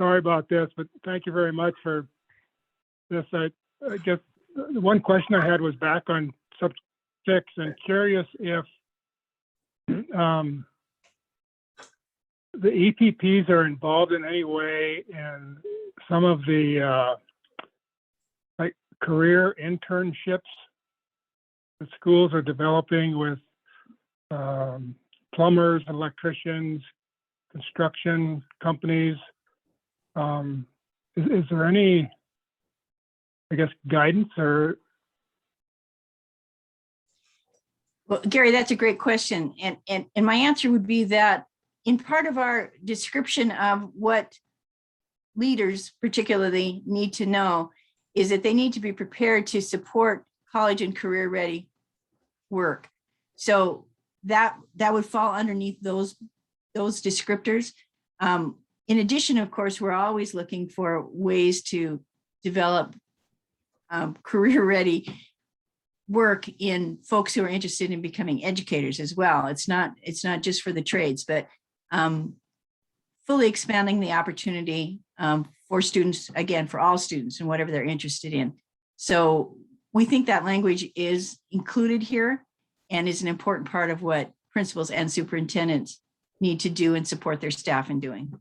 sorry about this, but thank you very much for this. I guess the one question I had was back on sub 6 and curious if the EPPs are involved in any way in some of the like career internships the schools are developing with plumbers, electricians, construction companies. Is there any, I guess, guidance or? Well, Gary, that's a great question. And my answer would be that in part of our description of what leaders particularly need to know is that they need to be prepared to support college and career ready work. So that would fall underneath those descriptors. In addition, of course, we're always looking for ways to develop career ready work in folks who are interested in becoming educators as well. It's not just for the trades, but fully expanding the opportunity for students, again, for all students and whatever they're interested in. So we think that language is included here and is an important part of what principals and superintendents need to do and support their staff in doing.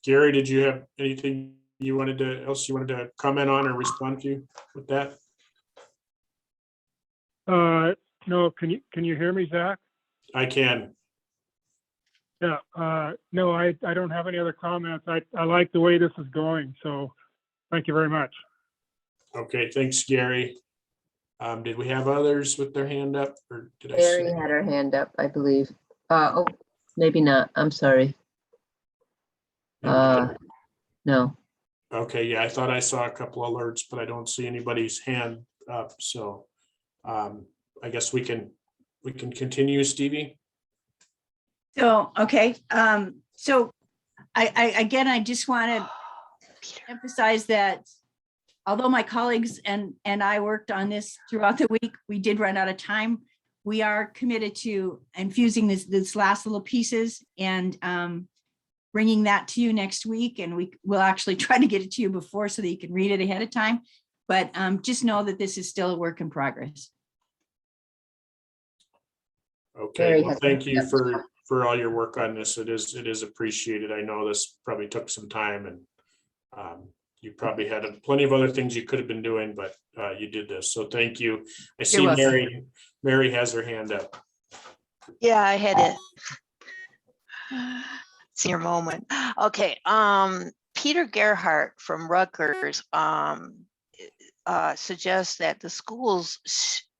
Gary, did you have anything you wanted to comment on or respond to with that? No, can you hear me, Zach? I can. Yeah, no, I don't have any other comments. I like the way this is going, so thank you very much. Okay, thanks, Gary. Did we have others with their hand up, or did I Mary see? had her hand up, I believe. Oh, maybe not. I'm sorry. No. Okay, yeah, I thought I saw a couple alerts, but I don't see anybody's hand up. So I guess we can continue, Stevie. So, okay. So Again, I just want to emphasize that although my colleagues and I worked on this throughout the week, we did run out of time. We are committed to infusing this last little pieces and bringing that to you next week. And we will actually try to get it to you before so that you can read it ahead of time. But just know that this is still a work in progress. Okay, well, thank you for all your work on this. It is appreciated. I know this probably took some time, and you probably had plenty of other things you could have been doing, but you did this. So thank you. I see welcome. Mary has her hand up. Yeah, I had it. It's your moment. Okay. Peter Gerhardt from Rutgers suggests that the schools,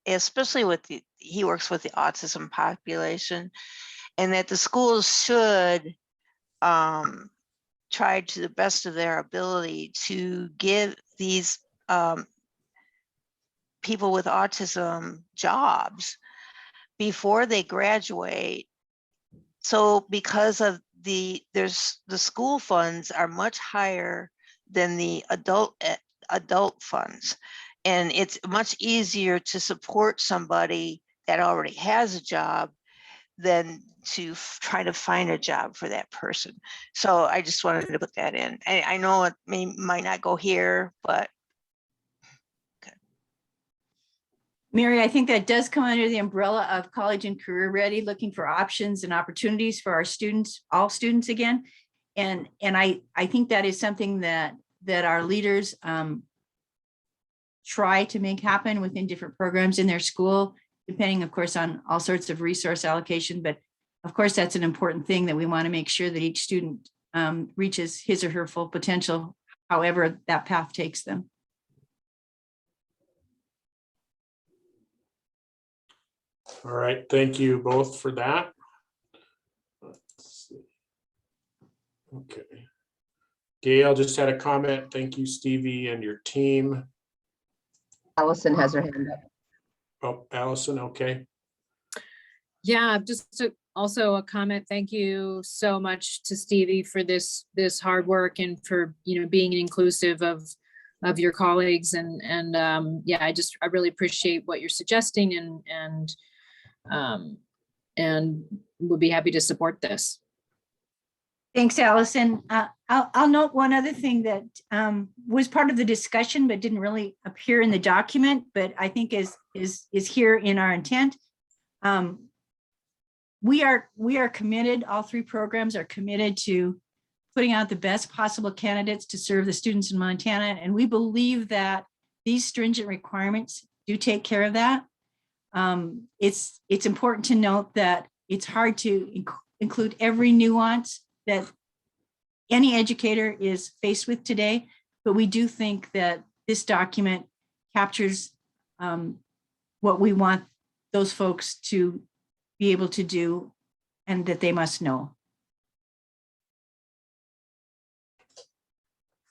especially he works with the autism population, and that the schools should try to the best of their ability to give these people with autism jobs before they graduate. So because of the school funds are much higher than the adult funds, and it's much easier to support somebody that already has a job than to try to find a job for that person. So I just wanted to put that in. I know it might not go here, but. Mary, I think that does come under the umbrella of College and Career Ready, looking for options and opportunities for our students, all students again. And I think that is something that our leaders try to make happen within different programs in their school, depending, of course, on all sorts of resource allocation. But of course, that's an important thing that we want to make sure that each student reaches his or her full potential, however that path takes them. All right, thank you both for that. Let's see. Okay. Gail just had a comment. Thank you, Stevie, and your team. Allison has her hand up. Oh, Allison, okay. Yeah, just also a comment. Thank you so much to Stevie for this hard work and for being inclusive of your colleagues and yeah, I really appreciate what you're suggesting and would be happy to support this. Thanks, Allison. I'll note one other thing that was part of the discussion but didn't really appear in the document, but I think is here in our intent. We are committed, all three programs are committed to putting out the best possible candidates to serve the students in Montana. And we believe that these stringent requirements do take care of that. It's important to note that it's hard to include every nuance that any educator is faced with today, but we do think that this document captures what we want those folks to be able to do and that they must know.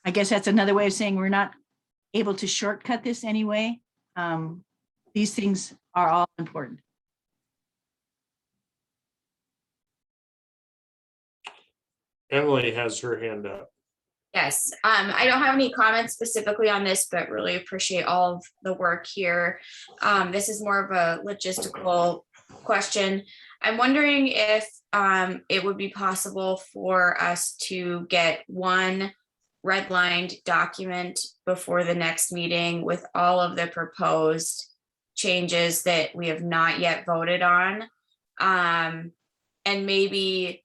I guess that's another way of saying we're not able to shortcut this anyway. These things are all important. Emily has her hand up. Yes, I don't have any comments specifically on this, but really appreciate all of the work here. This is more of a logistical question. I'm wondering if it would be possible for us to get one redlined document before the next meeting with all of the proposed changes that we have not yet voted on. And maybe,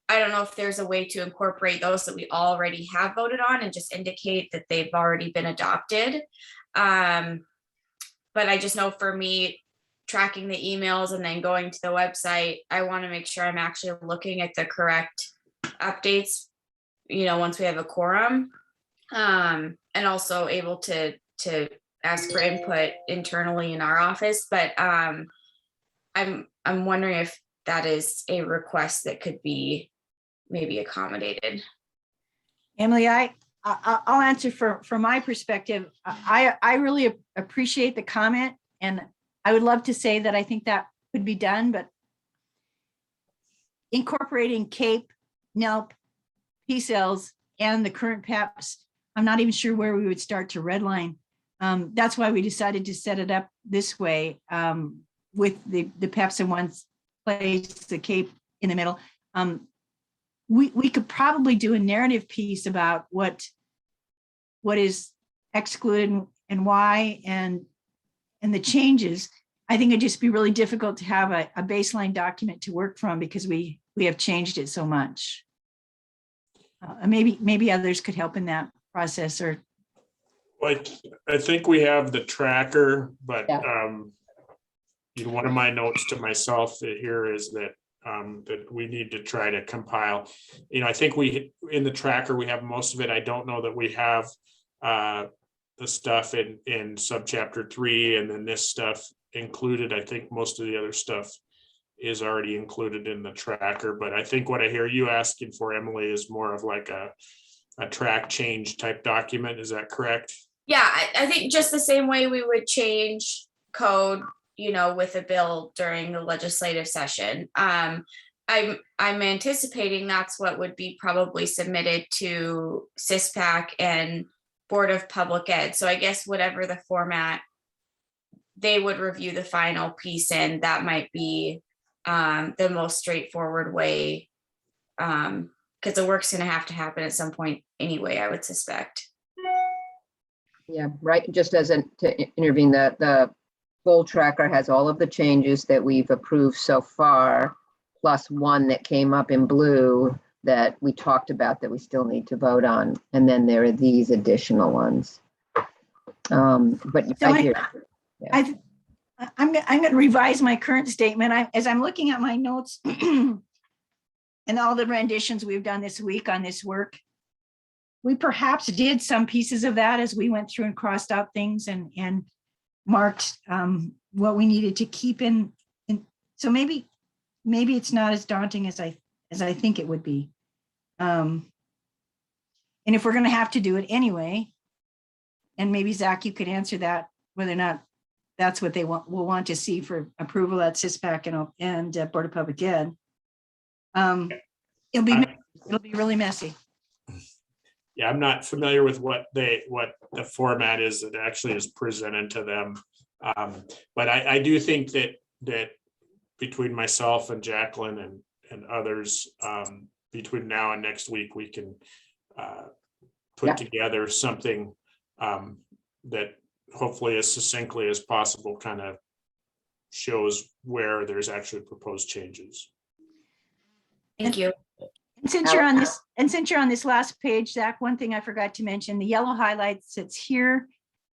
I don't know if there's a way to incorporate those that we already have voted on and just indicate that they've already been adopted. But I just know for me, tracking the emails and then going to the website, I want to make sure I'm actually looking at the correct updates, once we have a quorum, and also able to ask for input internally in our office. But I'm wondering if that is a request that could be maybe accommodated. Emily, I'll answer from my perspective. I really appreciate the comment, and I would love to say that I think that could be done, but incorporating CAPE, NELP, P-cells and the current PEPs, I'm not even sure where we would start to redline. That's why we decided to set it up this way, with the PEPs in one place, the CAPE in the middle. We could probably do a narrative piece about what is excluded and why, and the changes. I think it'd just be really difficult to have a baseline document to work from because we have changed it so much. Maybe others could help in that process, or Like, I think we have the tracker, but one of my notes to myself here is that that we need to try to compile. I think in the tracker, we have most of it. I don't know that we have the stuff in subchapter 3 and then this stuff included. I think most of the other stuff is already included in the tracker, but I think what I hear you asking for, Emily, is more of like a track change type document. Is that correct? Yeah, I think just the same way we would change code, with a bill during the legislative session. I'm anticipating that's what would be probably submitted to CISPAC and Board of Public Ed. So I guess whatever the format, they would review the final piece in. That might be the most straightforward way, because the work's going to happen at some point anyway, I would suspect. Yeah, right. Just to intervene, the full tracker has all of the changes that we've approved so far, plus one that came up in blue that we talked about that we still need to vote on. And then there are these additional ones. But so I hear. I'm going to revise my current statement. As I'm looking at my notes and all the renditions we've done this week on this work, we perhaps did some pieces of that as we went through and crossed out things and marked what we needed to keep in. So maybe it's not as daunting as I think it would be. And if we're going to have to do it anyway, and maybe Zach, you could answer that, whether or not that's what they will want to see for approval at CISPAC and Board of Public Ed. It'll be really messy. Yeah, I'm not familiar with what the format is that actually is presented to them. But I do think that between myself and Jacqueline and others, between now and next week, we can put together something that hopefully as succinctly as possible kind of shows where there's actually proposed changes. Thank you. And since you're on this last page, Zach, one thing I forgot to mention, the yellow highlights that's here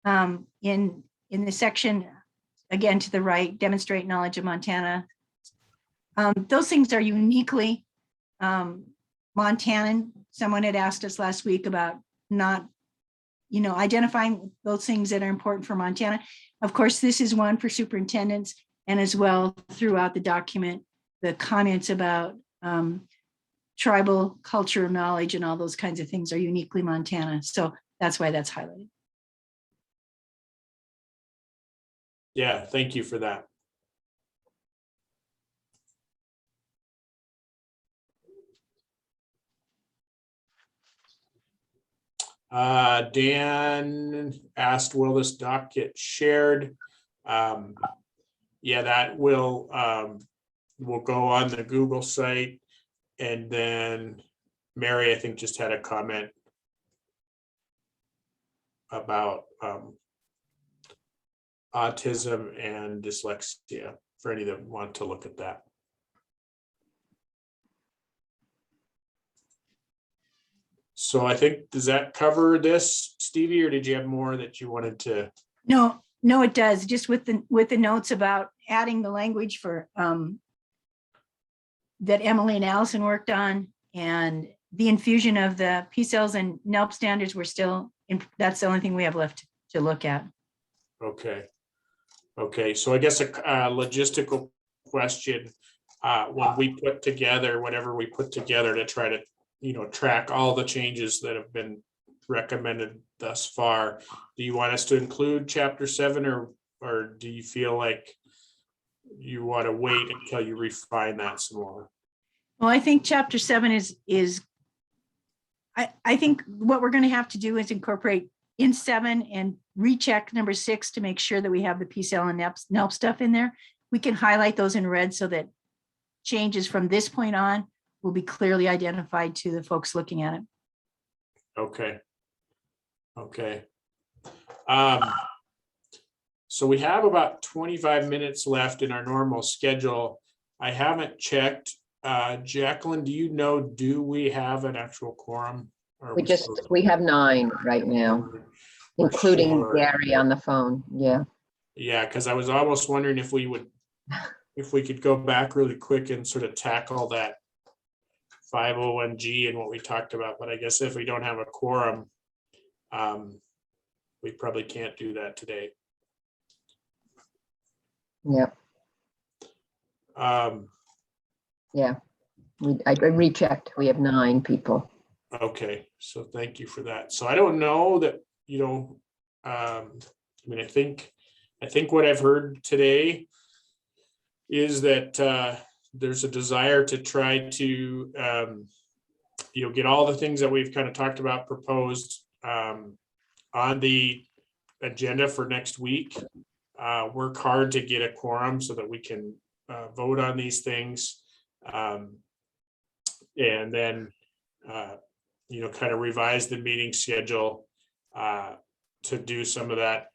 in the section, again, to the right, demonstrate knowledge of Montana. Those things are uniquely Montanan. Someone had asked us last week about not, identifying those things that are important for Montana. Of course, this is one for superintendents, and as well throughout the document, the comments about tribal culture, knowledge, and all those kinds of things are uniquely Montana. So that's why that's highlighted. Yeah, thank you for that. Dan asked, will this doc get shared? Yeah, that will go on the Google site. And then Mary, I think, just had a comment about autism and dyslexia for any that want to look at that. So I think, does that cover this, Stevie, or did you have more that you wanted to? No, it does. Just with the notes about adding the language for that Emily and Allison worked on, and the infusion of the P-cells and NELP standards, we're still in. That's the only thing we have left to look at. Okay, so I guess a logistical question, when we put together whatever we put together to try to track all the changes that have been recommended thus far, do you want us to include chapter 7, or do you feel like you want to wait until you refine that some more? Well, I think chapter 7 is I think what we're going to have to do is incorporate in 7 and recheck number 6 to make sure that we have the PCL and NELP stuff in there. We can highlight those in red so that changes from this point on will be clearly identified to the folks looking at it. Okay. Okay. So we have about 25 minutes left in our normal schedule. I haven't checked. Jacqueline, do you know, do we have an actual quorum? Or are We have 9 right now, including Sure. Gary on the phone. Yeah. Yeah, because I was almost wondering if we could go back really quick and sort of tackle that 501G and what we talked about. But I guess if we don't have a quorum, we probably can't do that today. Yep. Yeah. I rechecked. We have 9 people. Okay, so thank you for that. So I don't know that, I mean, I think what I've heard today is that there's a desire to try to, get all the things that we've kind of talked about proposed on the agenda for next week. Work hard to get a quorum so that we can vote on these things. And then, kind of revise the meeting schedule to do some of that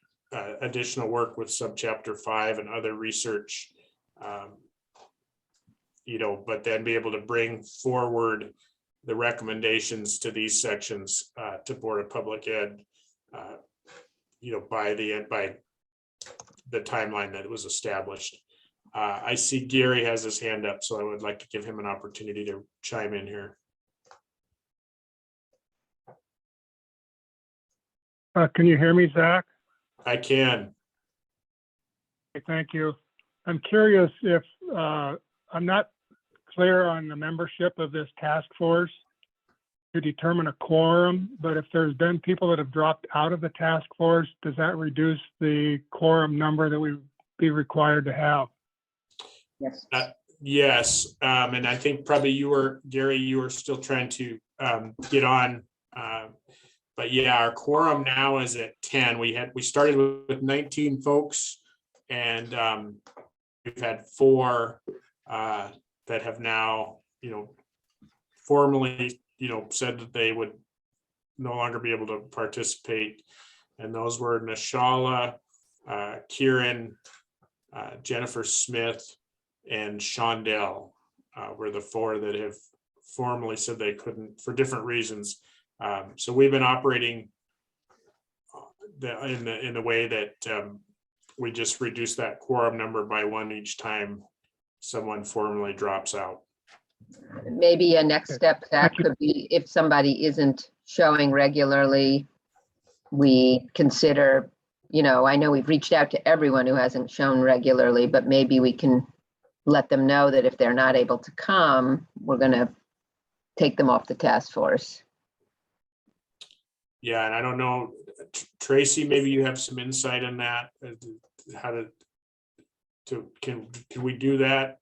additional work with subchapter 5 and other research. But then be able to bring forward the recommendations to these sections to Board of Public Ed, by the timeline that was established. I see Gary has his hand up, so I would like to give him an opportunity to chime in here. Can you hear me, Zach? I can. Okay, thank you. I'm curious if, I'm not clear on the membership of this task force to determine a quorum, but if there's been people that have dropped out of the task force, does that reduce the quorum number that we be required to have? Yes. Yes, and I think probably Gary, you were still trying to get on. But yeah, our quorum now is at 10. We started with 19 folks, and we've had 4 that have now, formally, said that they would no longer be able to participate. And those were Nishala, Kieran, Jennifer Smith, and Shondell were the 4 that have formally said they couldn't for different reasons. So we've been operating in the way that we just reduce that quorum number by 1 each time someone formally drops out. Maybe a next step that could be if somebody isn't showing regularly, we consider, I know we've reached out to everyone who hasn't shown regularly, but maybe we can let them know that if they're not able to come, we're going to take them off the task force. Yeah, and I don't know, Tracy, maybe you have some insight on that, how can we do that?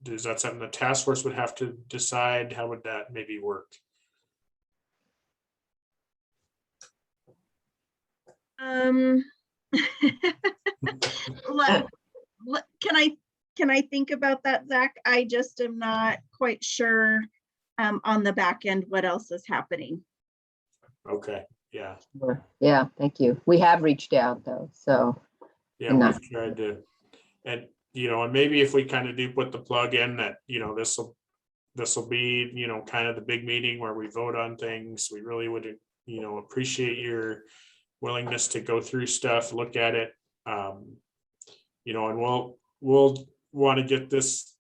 Is that something the task force would have to decide? How would that maybe work? Can I think about that, Zach? I just am not quite sure on the back end what else is happening. Okay, yeah. Yeah, thank you. We have reached out though, so. Yeah, we've tried to, and and maybe if we kind of do put the plug in that, this will be, kind of the big meeting where we vote on things. We really would, appreciate your willingness to go through stuff, look at it. And we'll want to get this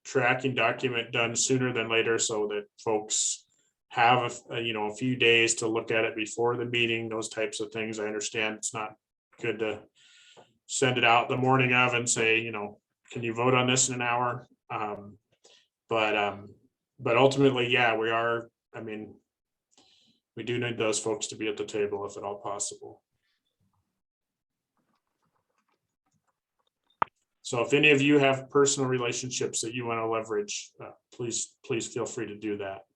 tracking document done sooner than later so that folks have a few days to look at it before the meeting, those types of things. I understand it's not good to send it out the morning of and say, can you vote on this in an hour? But ultimately, yeah, we do need those folks to be at the table if at all possible. So if any of you have personal relationships that you want to leverage, please feel free to do that.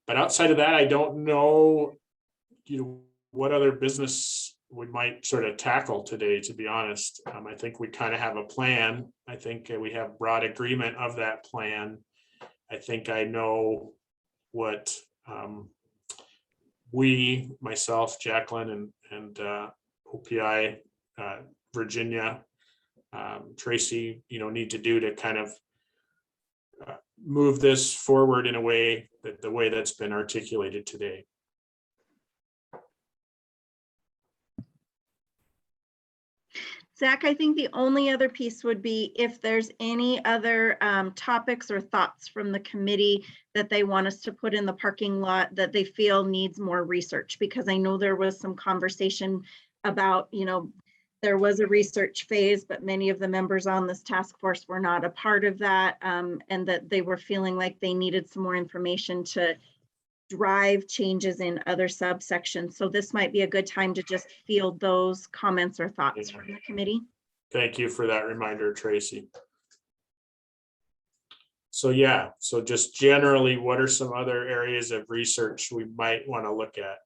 But outside of that, I don't know, what other business we might sort of tackle today, to be honest. I think we kind of have a plan. I think we have broad agreement of that plan. I think I know what we, myself, Jacqueline, and OPI, Virginia, Tracy, need to do to kind of move this forward in a way that the way that's been articulated today. Zach, I think the only other piece would be if there's any other topics or thoughts from the committee that they want us to put in the parking lot that they feel needs more research, because I know there was some conversation about, there was a research phase, but many of the members on this task force were not a part of that, and that they were feeling like they needed some more information to drive changes in other subsections. So this might be a good time to just field those comments or thoughts from the committee. Thank you for that reminder, Tracy. So yeah, so just generally, what are some other areas of research we might want to look at?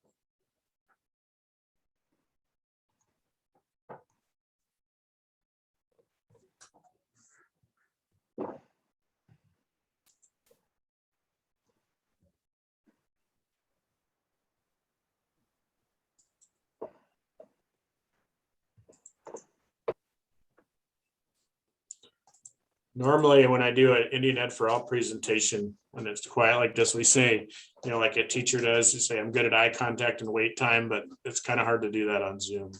Normally, when I do an Indian Ed for All presentation, when it's quiet like this, we say, like a teacher does, you say, I'm good at eye contact and wait time, but it's kind of hard to do that on Zoom.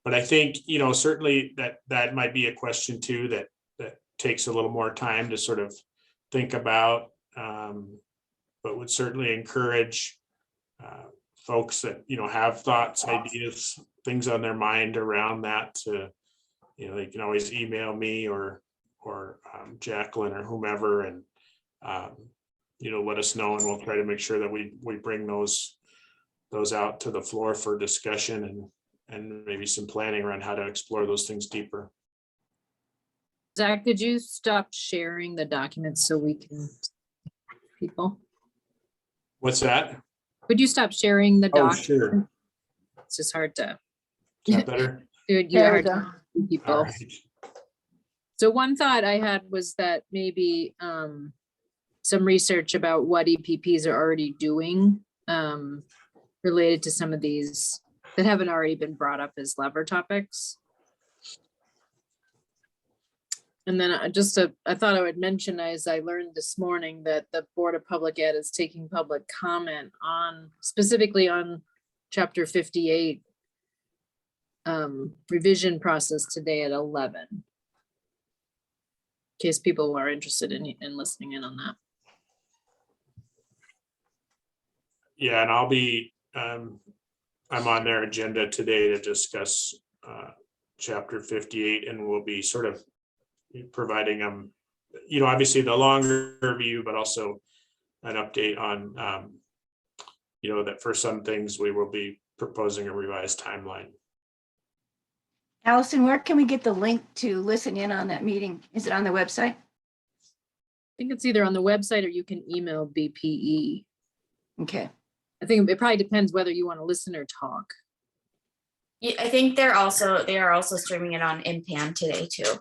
But I think, certainly that might be a question too, that takes a little more time to sort of think about, but would certainly encourage folks that, have thoughts, ideas, things on their mind around that to, they can always email me or Jacqueline or whomever, and, let us know, and we'll try to make sure that we bring those out to the floor for discussion and maybe some planning around how to explore those things deeper. Zach, could you stop sharing the documents so we can people? What's that? Could you stop sharing the Oh, doc? sure. It's just hard to. Is that better? Hard to All people. right. So one thought I had was that maybe some research about what EPPs are already doing related to some of these that haven't already been brought up as lever topics. And then I thought I would mention, as I learned this morning, that the Board of Public Ed is taking public comment specifically on Chapter 58 revision process today at 11. In case people are interested in listening in on that. Yeah, and I'll be, I'm on their agenda today to discuss Chapter 58, and we'll be sort of providing them, obviously the longer view, but also an update on, that for some things we will be proposing a revised timeline. Allison, where can we get the link to listen in on that meeting? Is it on the website? I think it's either on the website or you can email BPE. Okay. I think it probably depends whether you want to listen or talk. Yeah, I think they are also streaming it on IMPAN today too.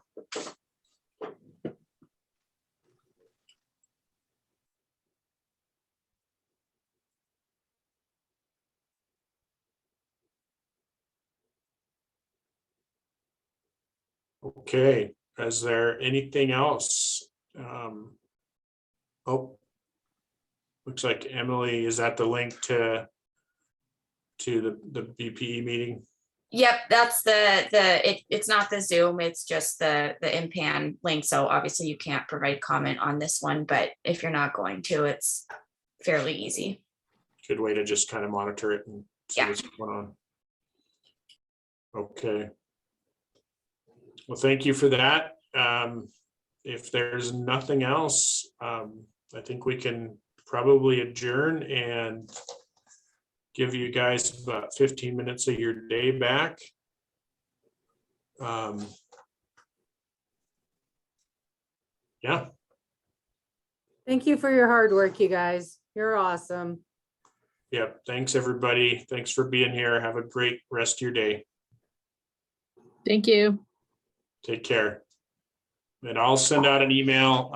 Okay, is there anything else? Oh, looks like Emily is at the link to the BPE meeting. Yep, that's it's not the Zoom, it's just the IMPAN link. So obviously you can't provide comment on this one, but if you're not going to, it's fairly easy. Good way to just kind of monitor it and see what's going on. Okay. Well, thank you for that. If there's nothing else, I think we can probably adjourn and give you guys about 15 minutes of your day back. Yeah, Thank you for your hard work, you guys. You're awesome. yep. Thanks, everybody. Thanks for being here. Have a great rest of your day. Thank you. Take care. And I'll send out an email,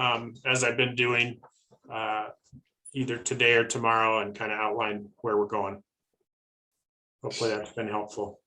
as I've been doing, either today or tomorrow, and kind of outline where we're going. Hopefully that's been helpful.